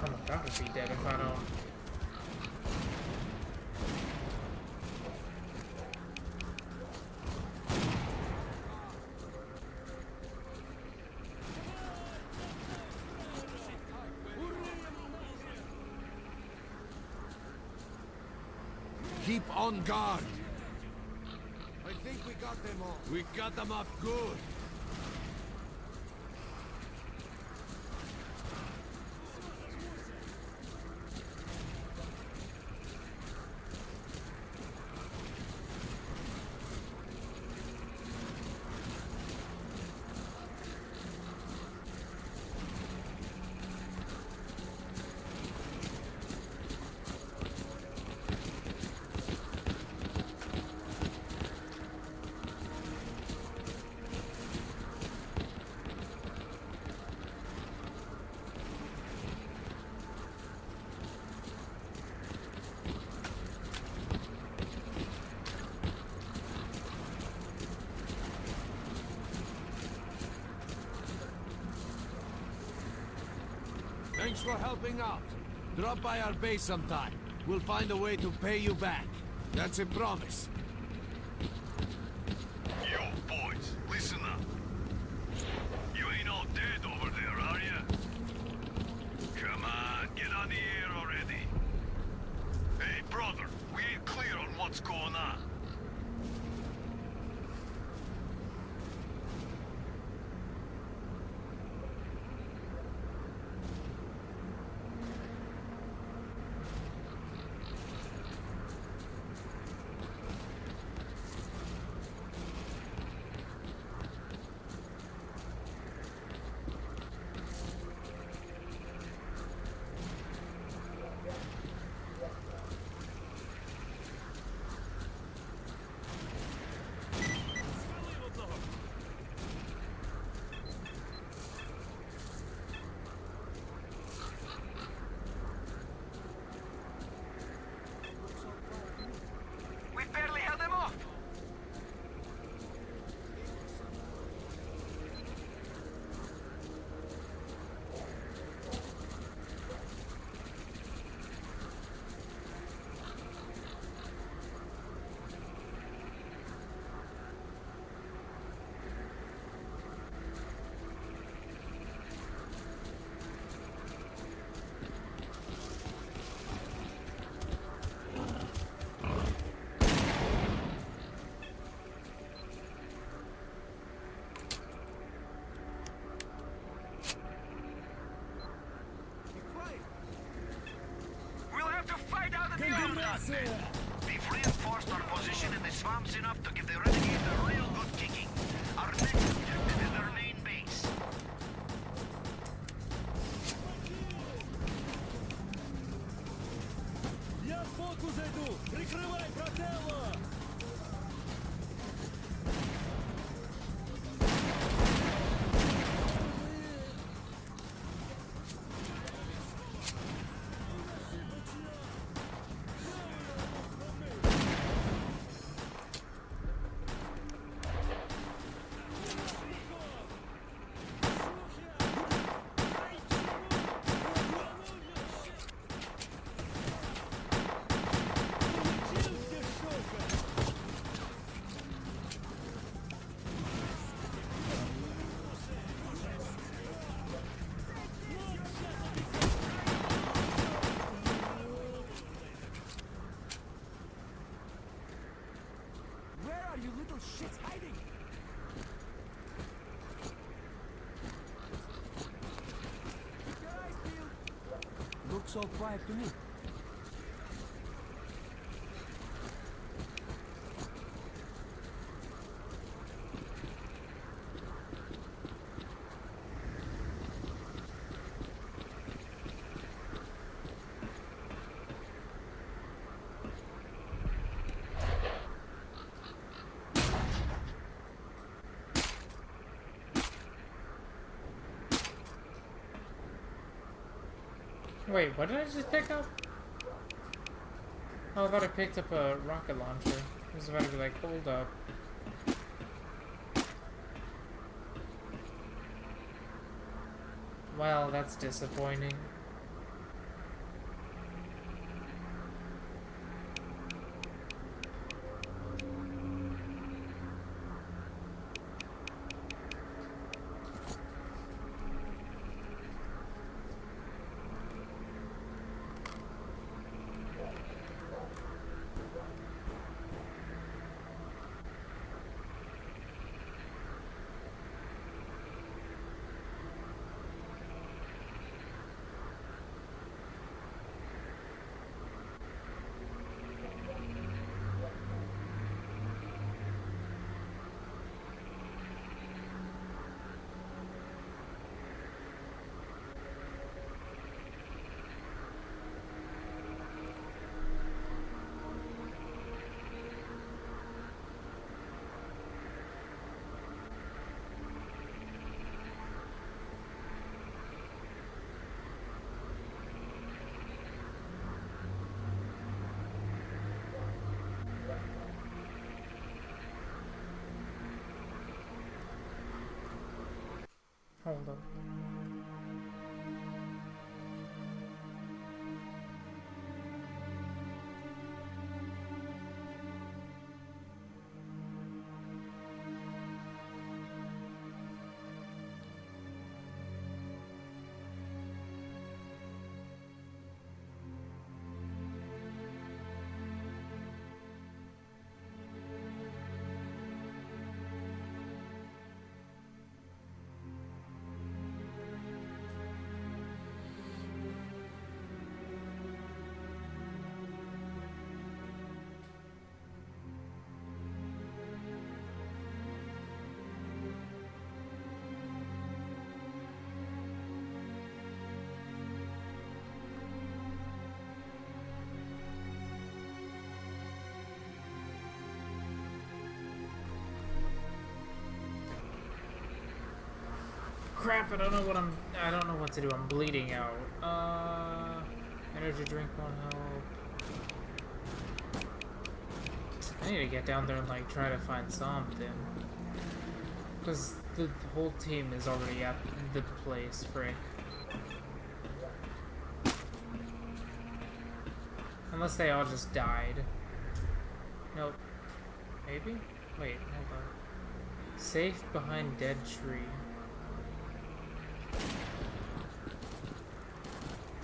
my god, I'd be dead if I don't. Keep on guard! I think we got them all. We got them up good! Thanks for helping out. Drop by our base sometime. We'll find a way to pay you back. That's a promise. Yo, boys, listen up. You ain't all dead over there, are you? Come on, get on the air already. Hey, brother, we ain't clear on what's going on. all quiet to me. Wait, what did I just pick up? Oh, I thought I picked up a rocket launcher. I was about to be like, hold up. Well, that's disappointing. Hold up. Crap, I don't know what to do. I'm bleeding out. Energy drink won't help. I need to get down there and like try to find something. Cause the whole team is already at the place, frick. Unless they all just died. Nope. Maybe? Wait, hold on. Safe behind dead tree.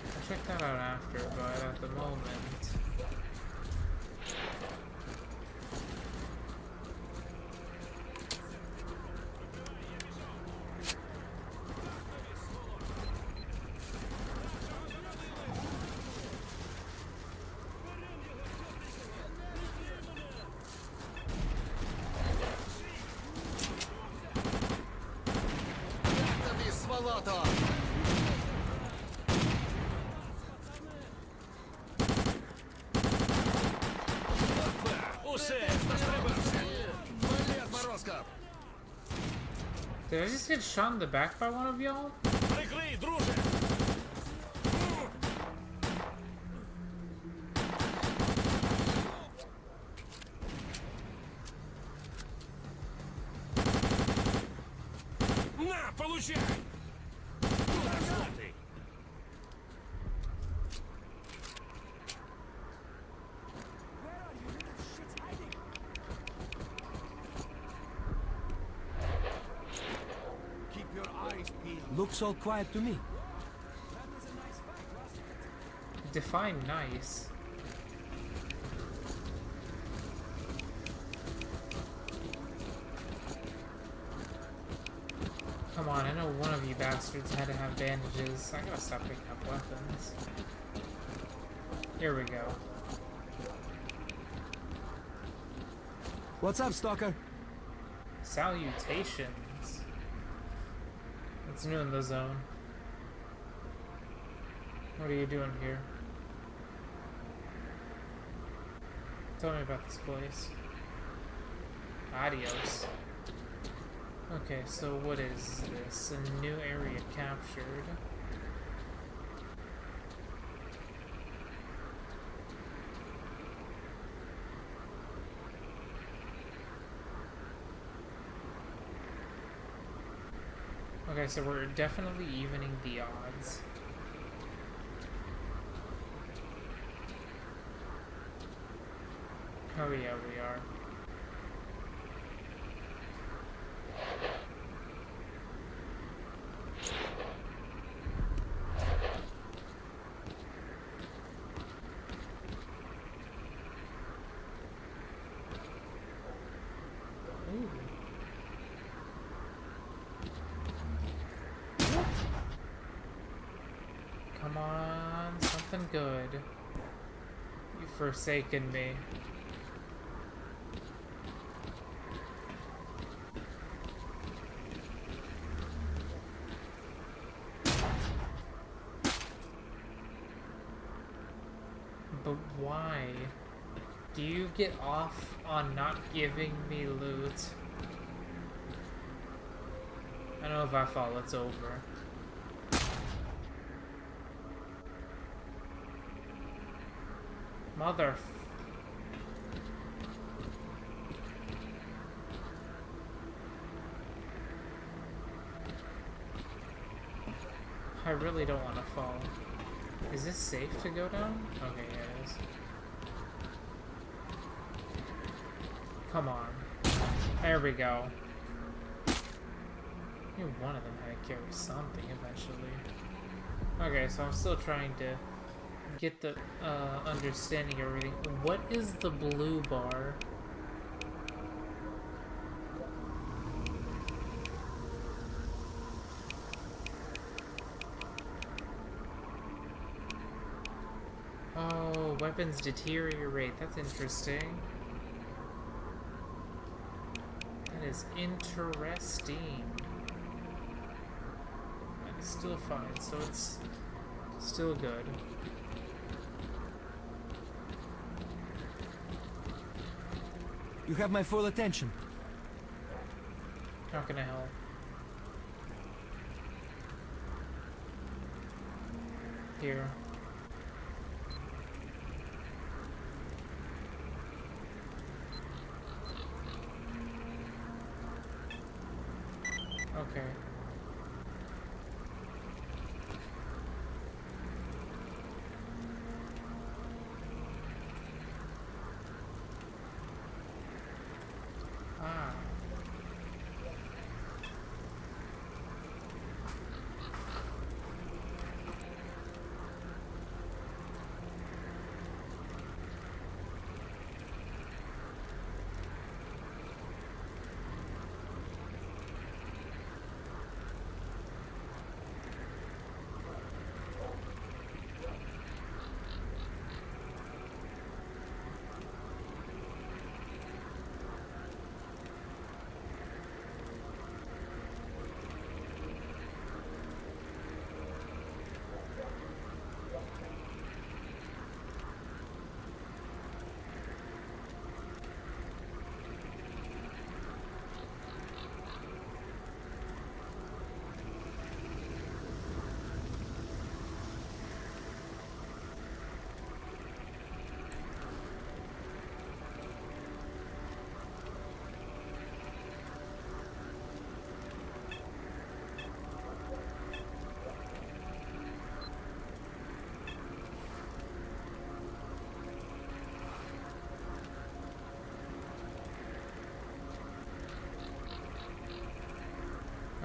I'll check that out after, but at the moment... Did I just get shot in the back by one of y'all? На, получай! Looks all quiet to me. Define nice. Come on, I know one of you bastards had to have bandages. I gotta stop picking up weapons. Here we go. What's up, Stalker? Salutations. What's new in the zone? What are you doing here? Tell me about this place. Adios. Okay, so what is this? A new area captured. Okay, so we're definitely evening the odds. Oh yeah, we are. Ooh. Come on, something good. You've forsaken me. But why? Do you get off on not giving me loot? I know if I fall, it's over. Mother. I really don't want to fall. Is this safe to go down? Okay, yeah, it is. Come on. There we go. I knew one of them had to carry something eventually. Okay, so I'm still trying to get the understanding of everything. What is the blue bar? Oh, weapons deteriorate. That's interesting. That is interesting. And it's still fine, so it's still good. You have my full attention. How can I help? Here. Okay. Ah.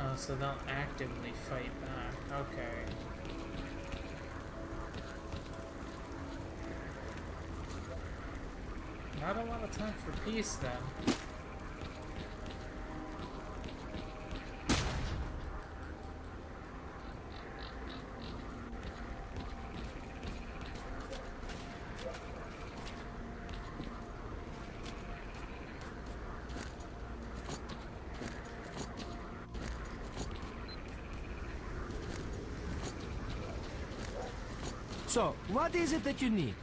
Oh, so they'll actively fight back. Okay. Not a lot of time for peace, then. So, what is it that you need?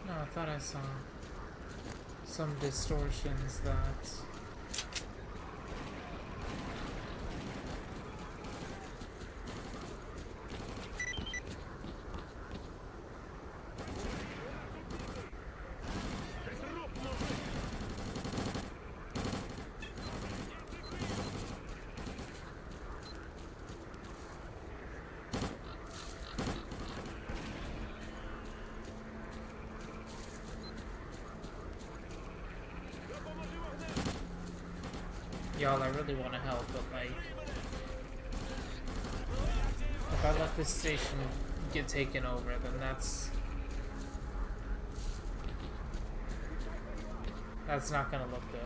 I thought I saw some distortions that... Y'all, I really want to help, but like, if I let this station get taken over, then that's not gonna look good.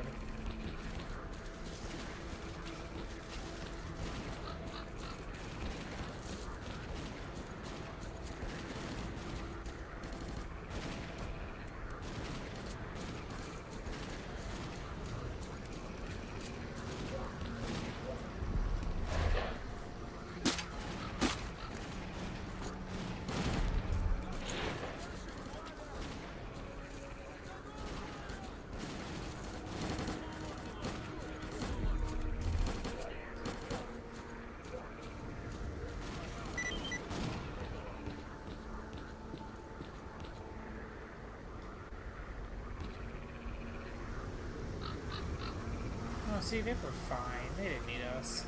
Oh, see, they were fine. They didn't need us.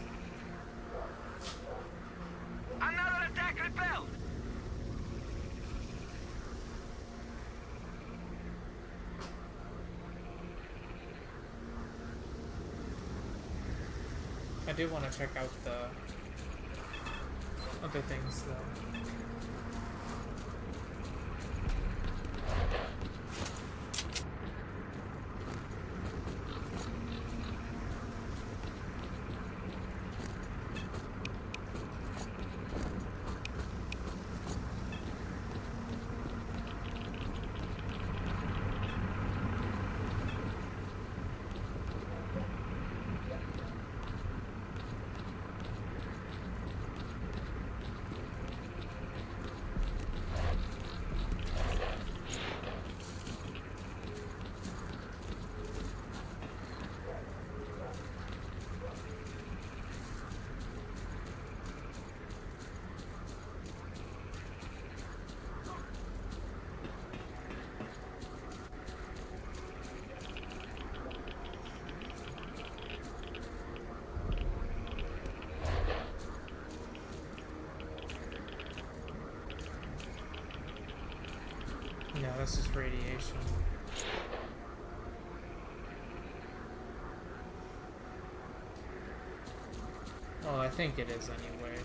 Another attack repelled! I do want to check out the other things, though. No, that's just radiation. Well, I think it is anyway.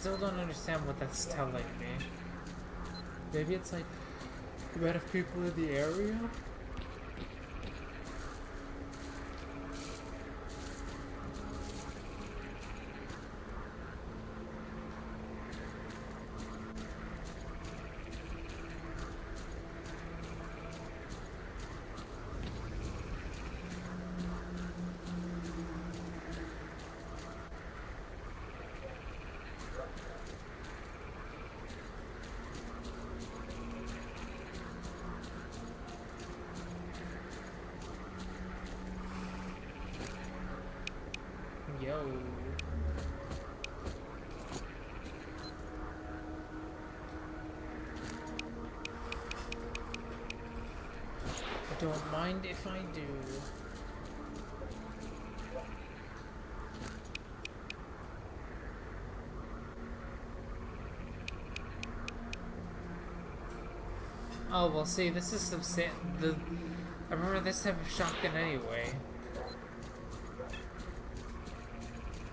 still don't understand what that's telling me. Maybe it's like the amount of people in the area? Yo. Don't mind if I do. Oh, well, see, this is I remember this type of shotgun anyway.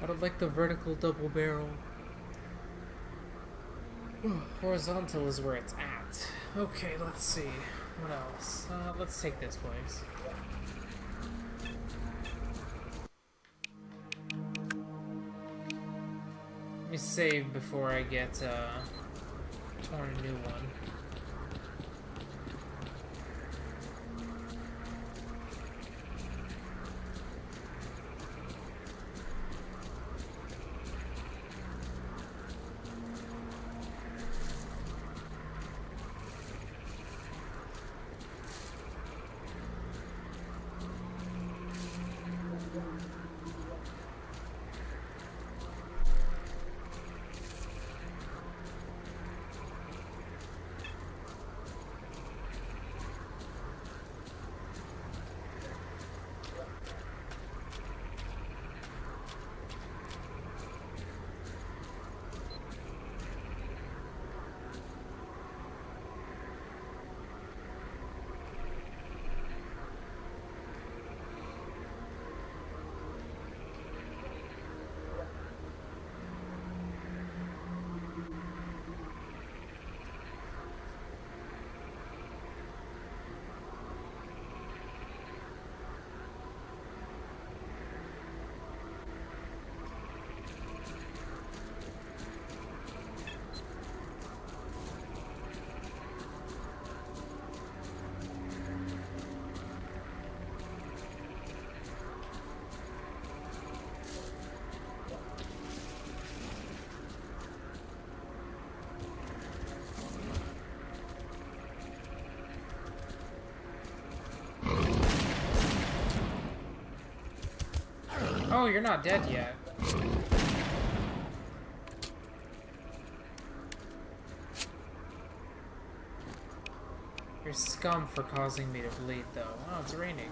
I don't like the vertical double barrel. Horizontal is where it's at. Okay, let's see. What else? Let's take this place. Let me save before I get torn a new one. Oh, you're not dead yet. You're scum for causing me to bleed, though. Oh, it's raining.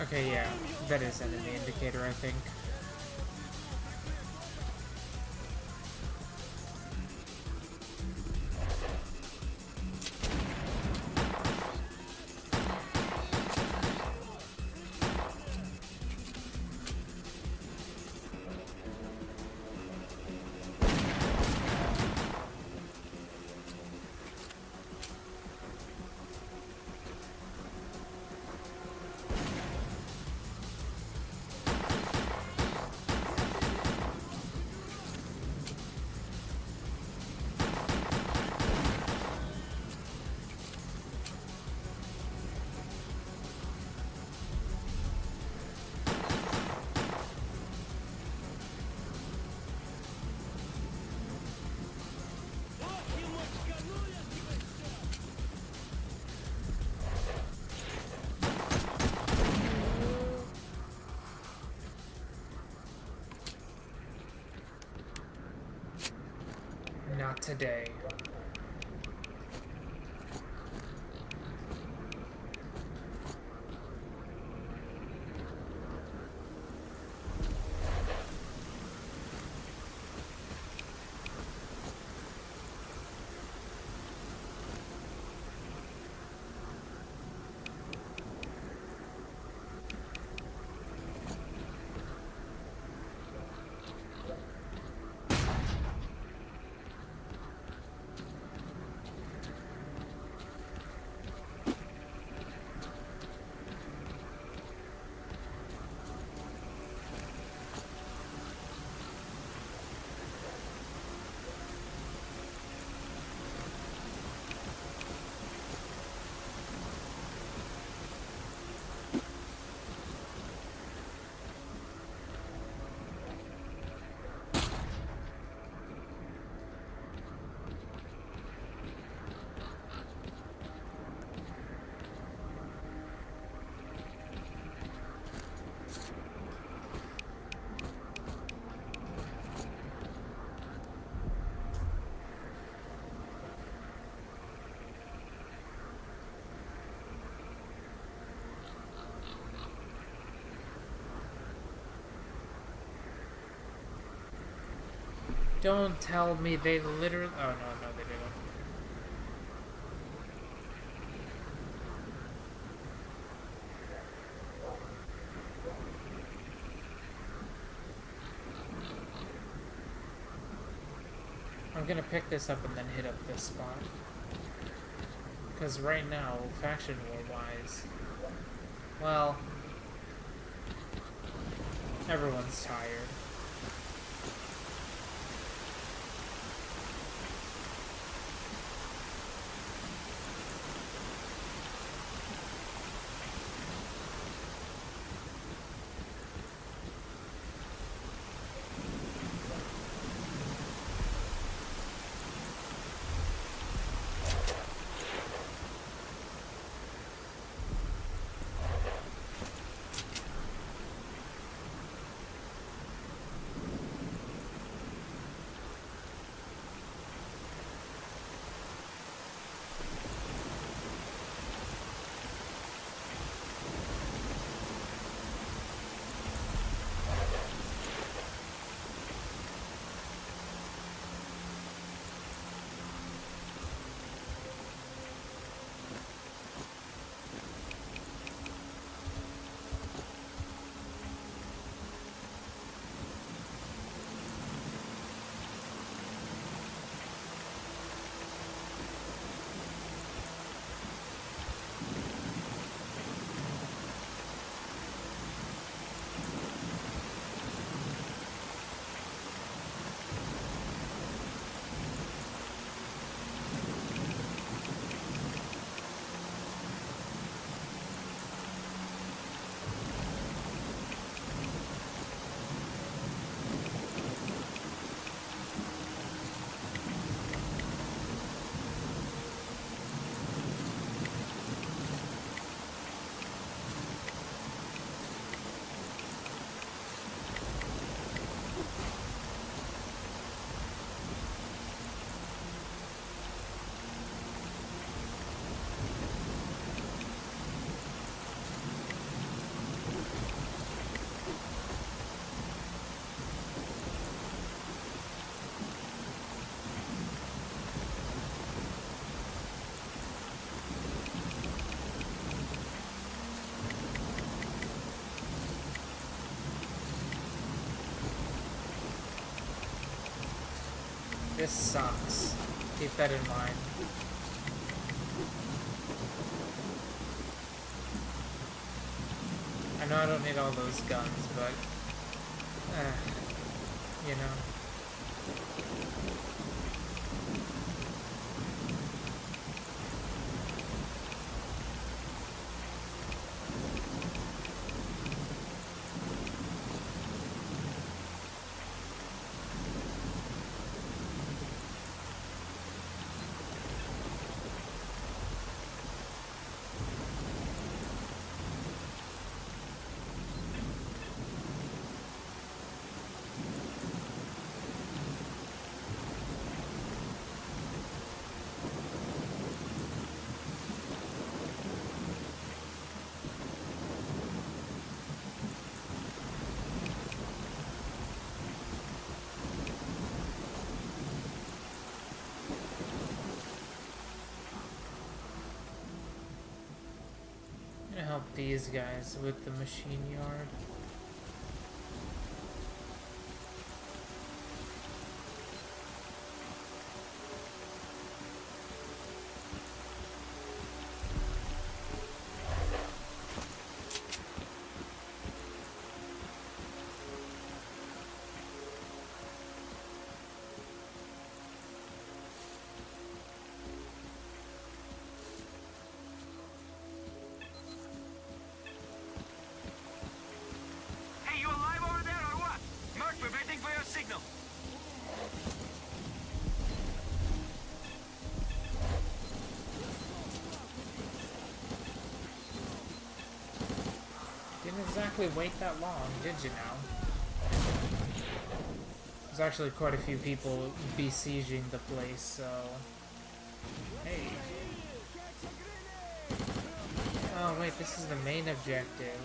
Okay, yeah, that is enemy indicator, I think. Not today. Don't tell me they literally... Oh, no, they didn't. I'm gonna pick this up and then hit up this spot. Because right now, faction war-wise... Well... Everyone's tired. This sucks. Keep that in mind. I know I don't need all those guns, but you know. Help these guys with the machine yard. Didn't exactly wait that long, did you now? There's actually quite a few people besieging the place, so... Hey. Oh wait, this is the main objective.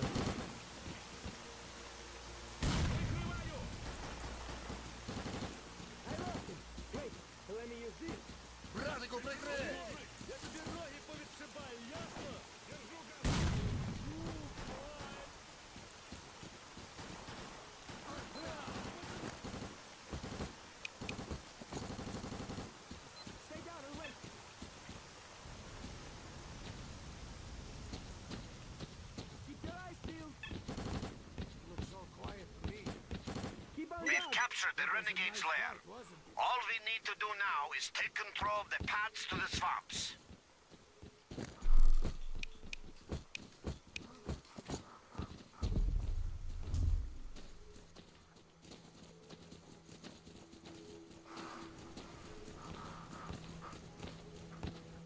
We've captured the Renegade's lair. All we need to do now is take control of the paths to the swamps.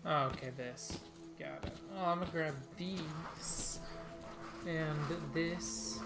Oh, okay, this. Got it. Oh, I'm gonna grab these. And this.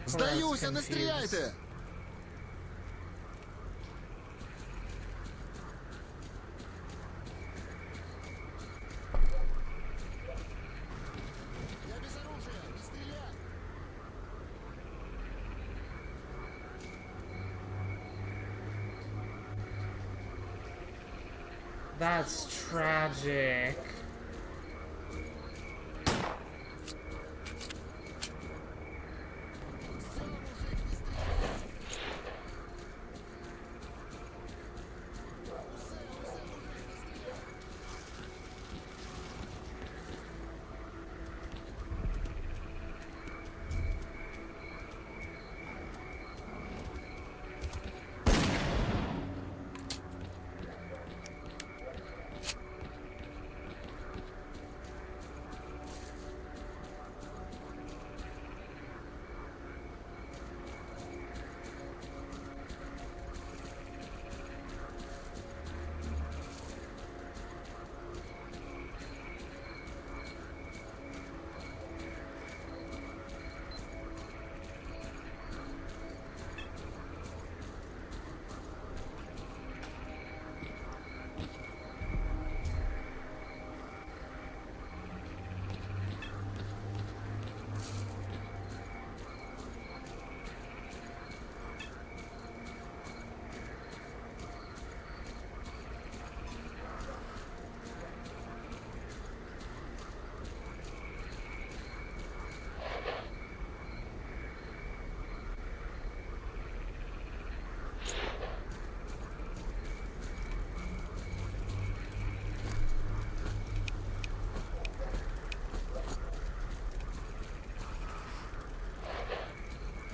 Здаюся, не стріляйте! Я без оружия, не стреляй! That's tragic.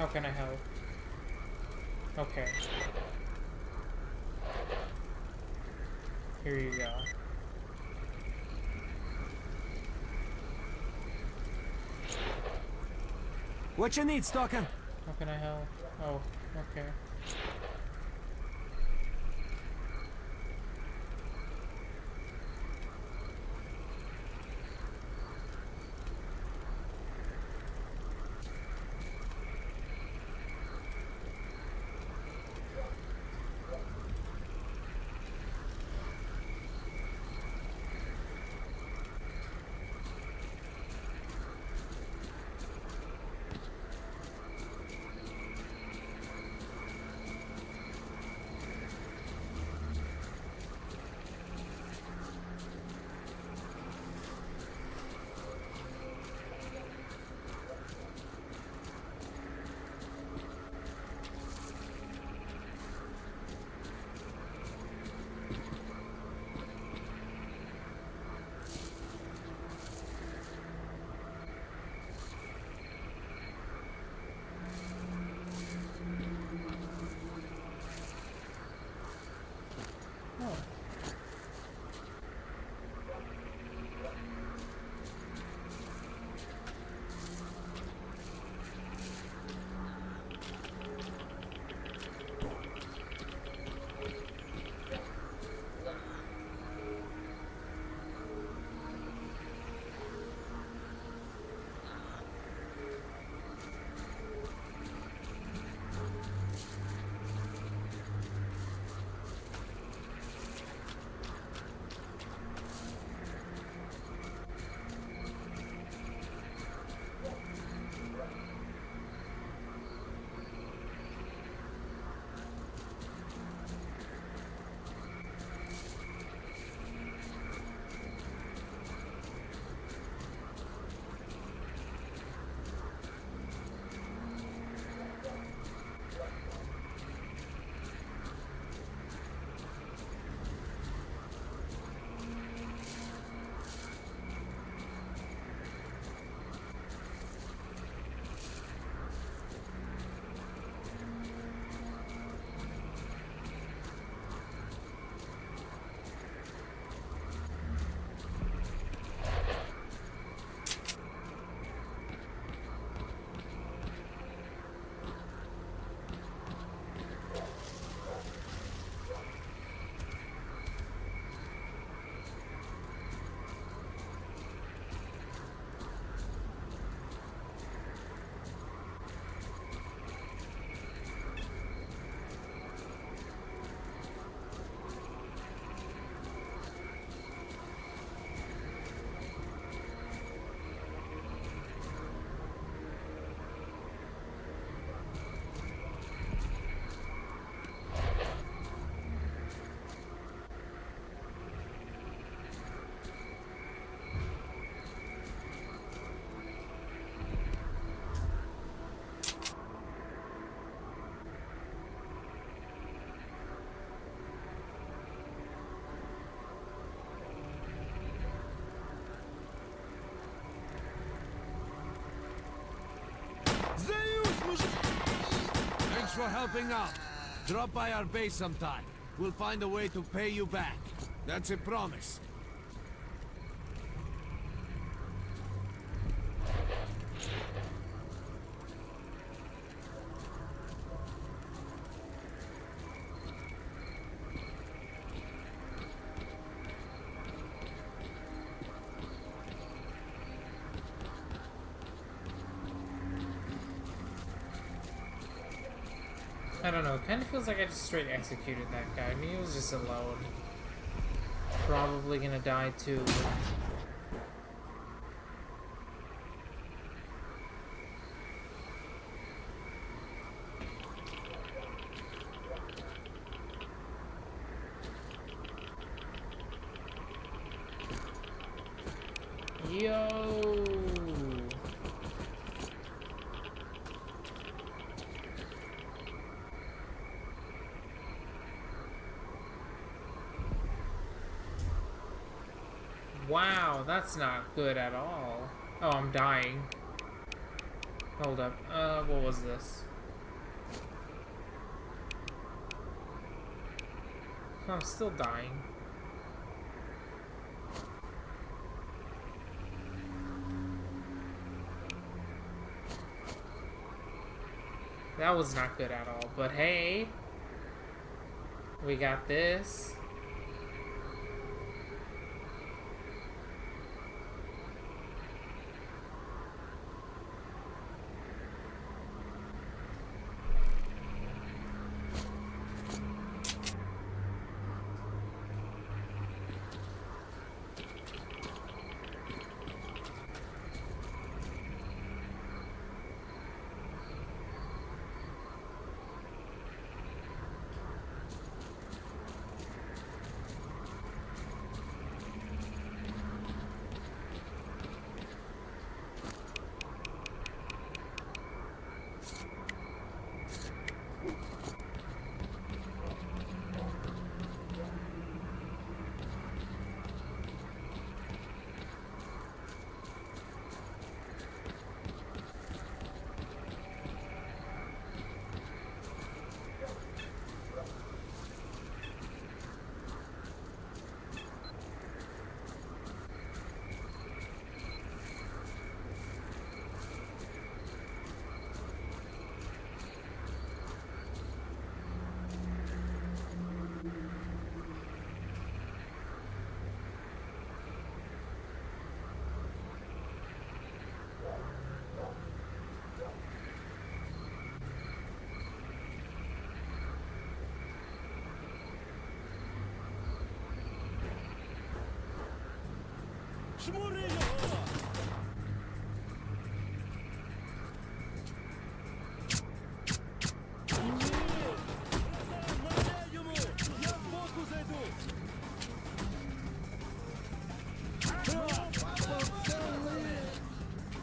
How can I help? Okay. Here you go. What you need, Stalker? How can I help? Oh, okay. for helping out. Drop by our base sometime. We'll find a way to pay you back. That's a promise. I don't know, it kind of feels like I just straight executed that guy. I mean, he was just alone. Probably gonna die too. Yo! Wow, that's not good at all. Oh, I'm dying. Hold up. What was this? I'm still dying. That was not good at all, but hey, we got this.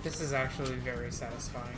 This is actually very satisfying.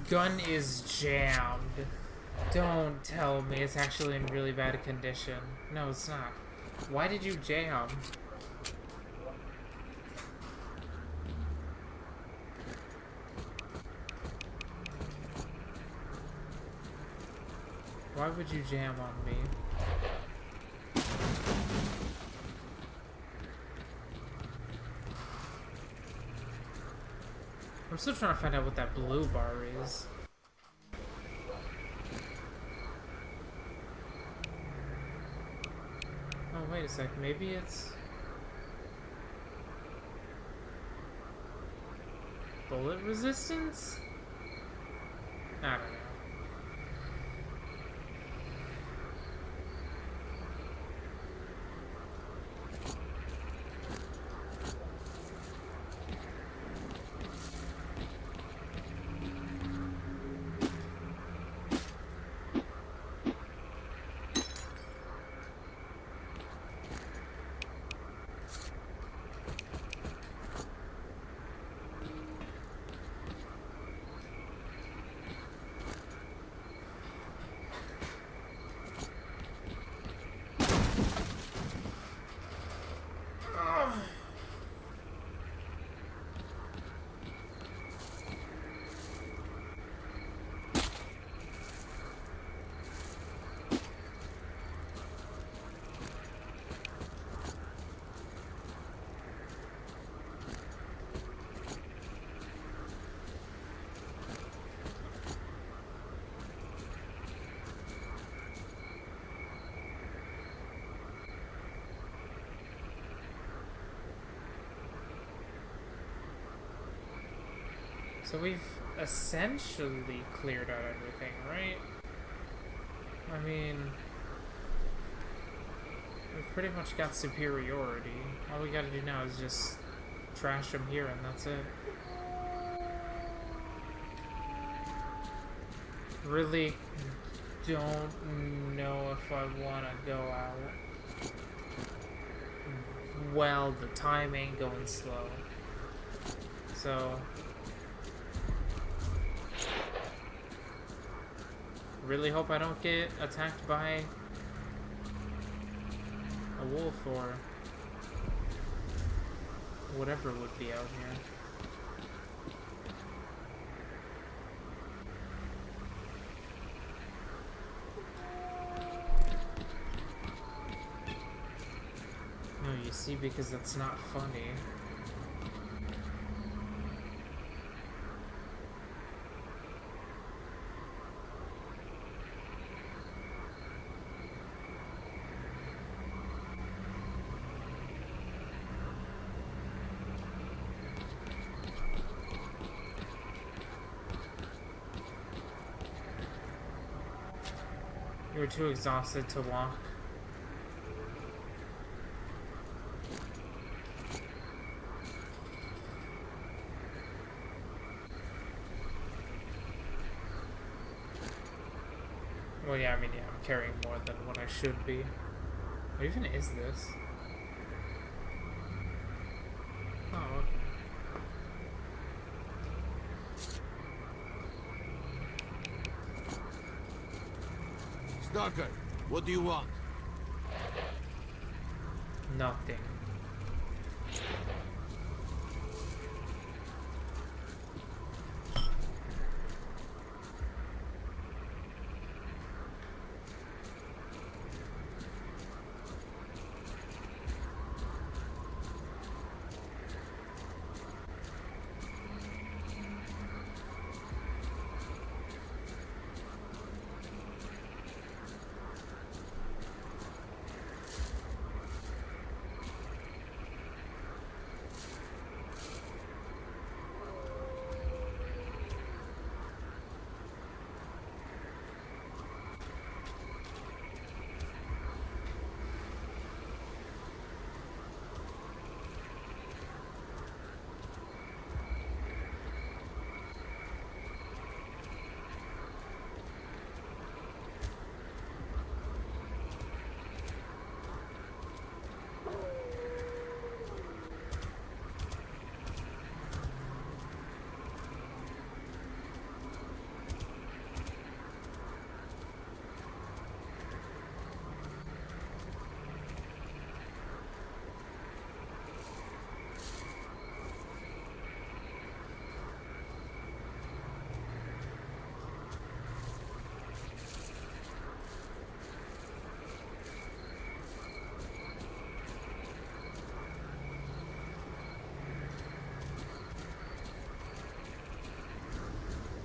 Gun is jammed. Don't tell me it's actually in really bad condition. No, it's not. Why did you jam? Why would you jam on me? I'm still trying to find out what that blue bar is. Oh, wait a sec. Maybe it's... bullet resistance? I don't know. So we've essentially cleared out everything, right? I mean, we've pretty much got superiority. All we gotta do now is just trash them here and that's it. Really don't know if I want to go out. Well, the time ain't going slow. So, really hope I don't get attacked by a wolf or whatever would be out here. No, you see, because that's not funny. You were too exhausted to walk. Well, yeah, I mean, yeah, I'm carrying more than what I should be. What even is this? Oh, okay. S.T.A.L.K.E.R, what do you want? Nothing.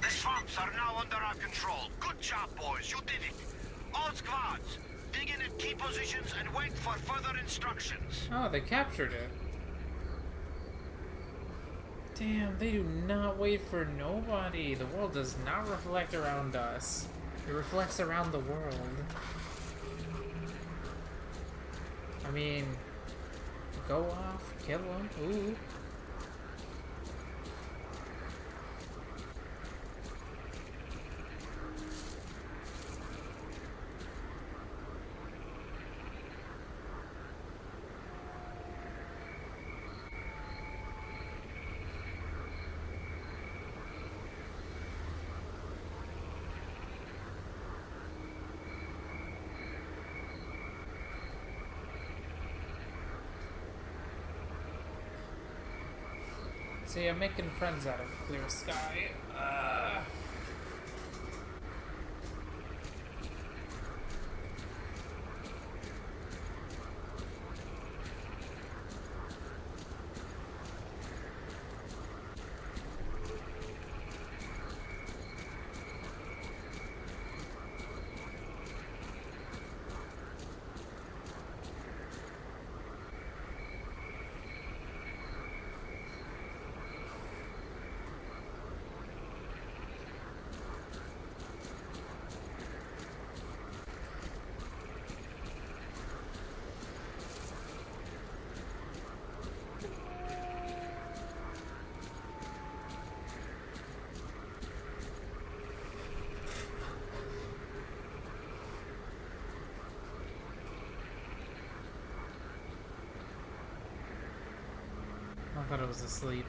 Swamps are now under our control. Good job, boys. You did it. All squads, dig in at key positions and wait for further instructions. Oh, they captured it. Damn, they do not wait for nobody. The world does not reflect around us. It reflects around the world. I mean, go off, kill them. Ooh. See, I'm making friends out of clear sky. thought I was asleep.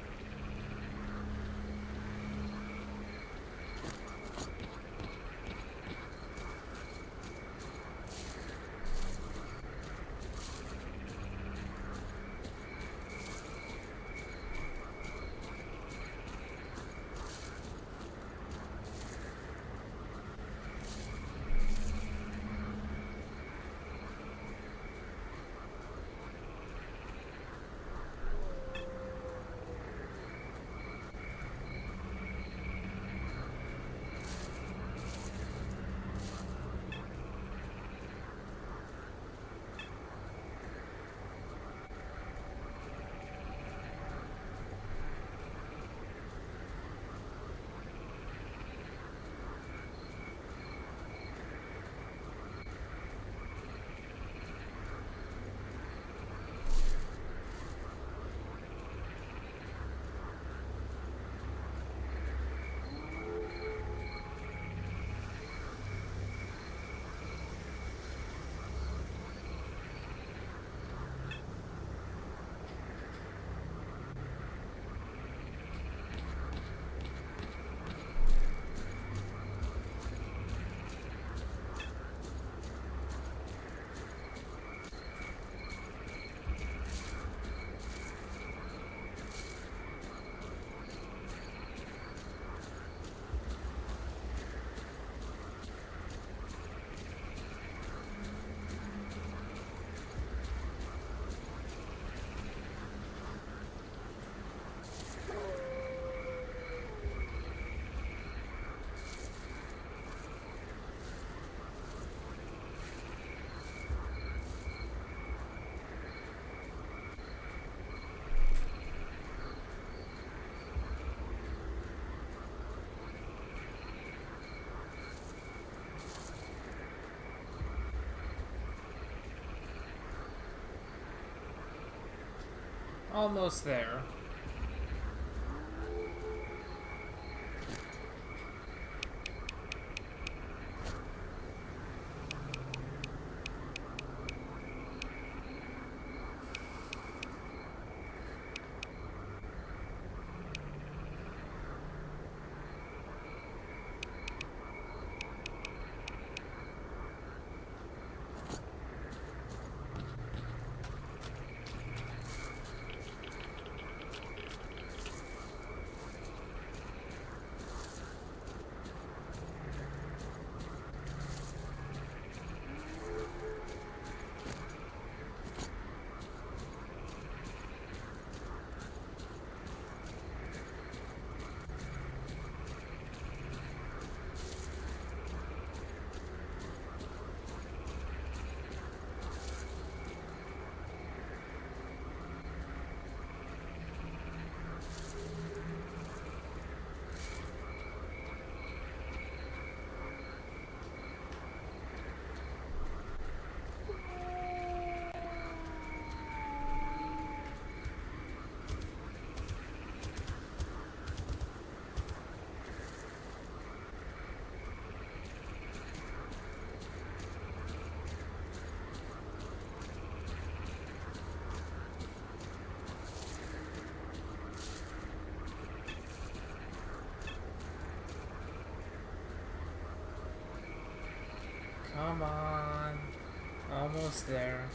Almost there. Come on. Almost there.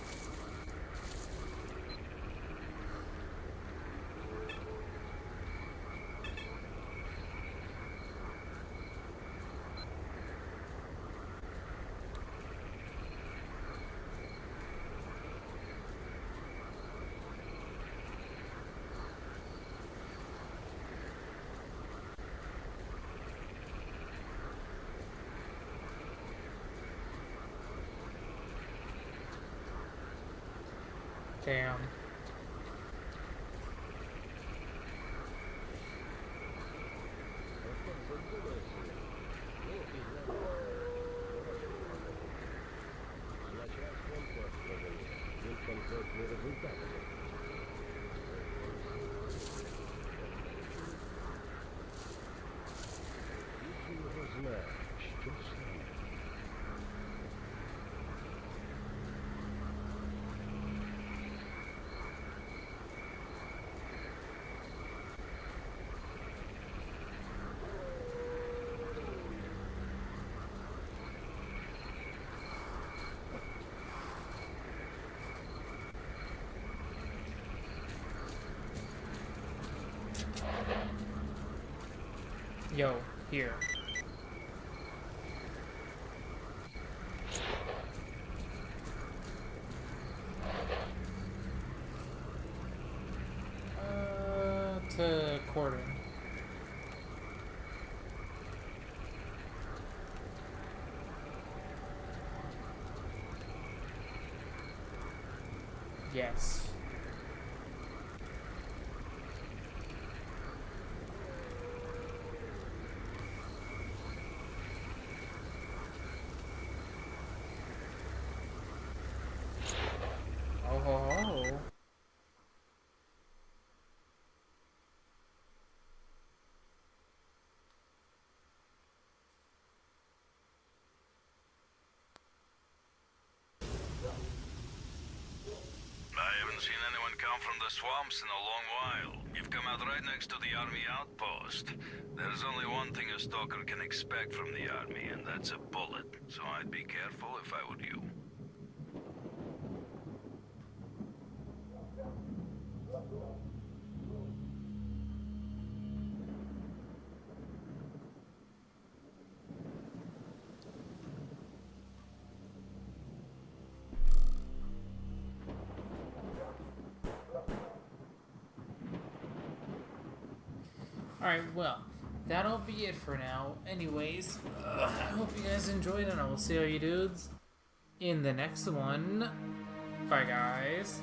Damn. Yo, here. To Corden. Yes. Oh ho ho. I haven't seen anyone come from the swamps in a long while. You've come out right next to the army outpost. There's only one thing a stalker can expect from the army, and that's a bullet. So I'd be careful if I were you. Alright, well, that'll be it for now. Anyways, I hope you guys enjoyed, and I will see all you dudes in the next one. Bye, guys.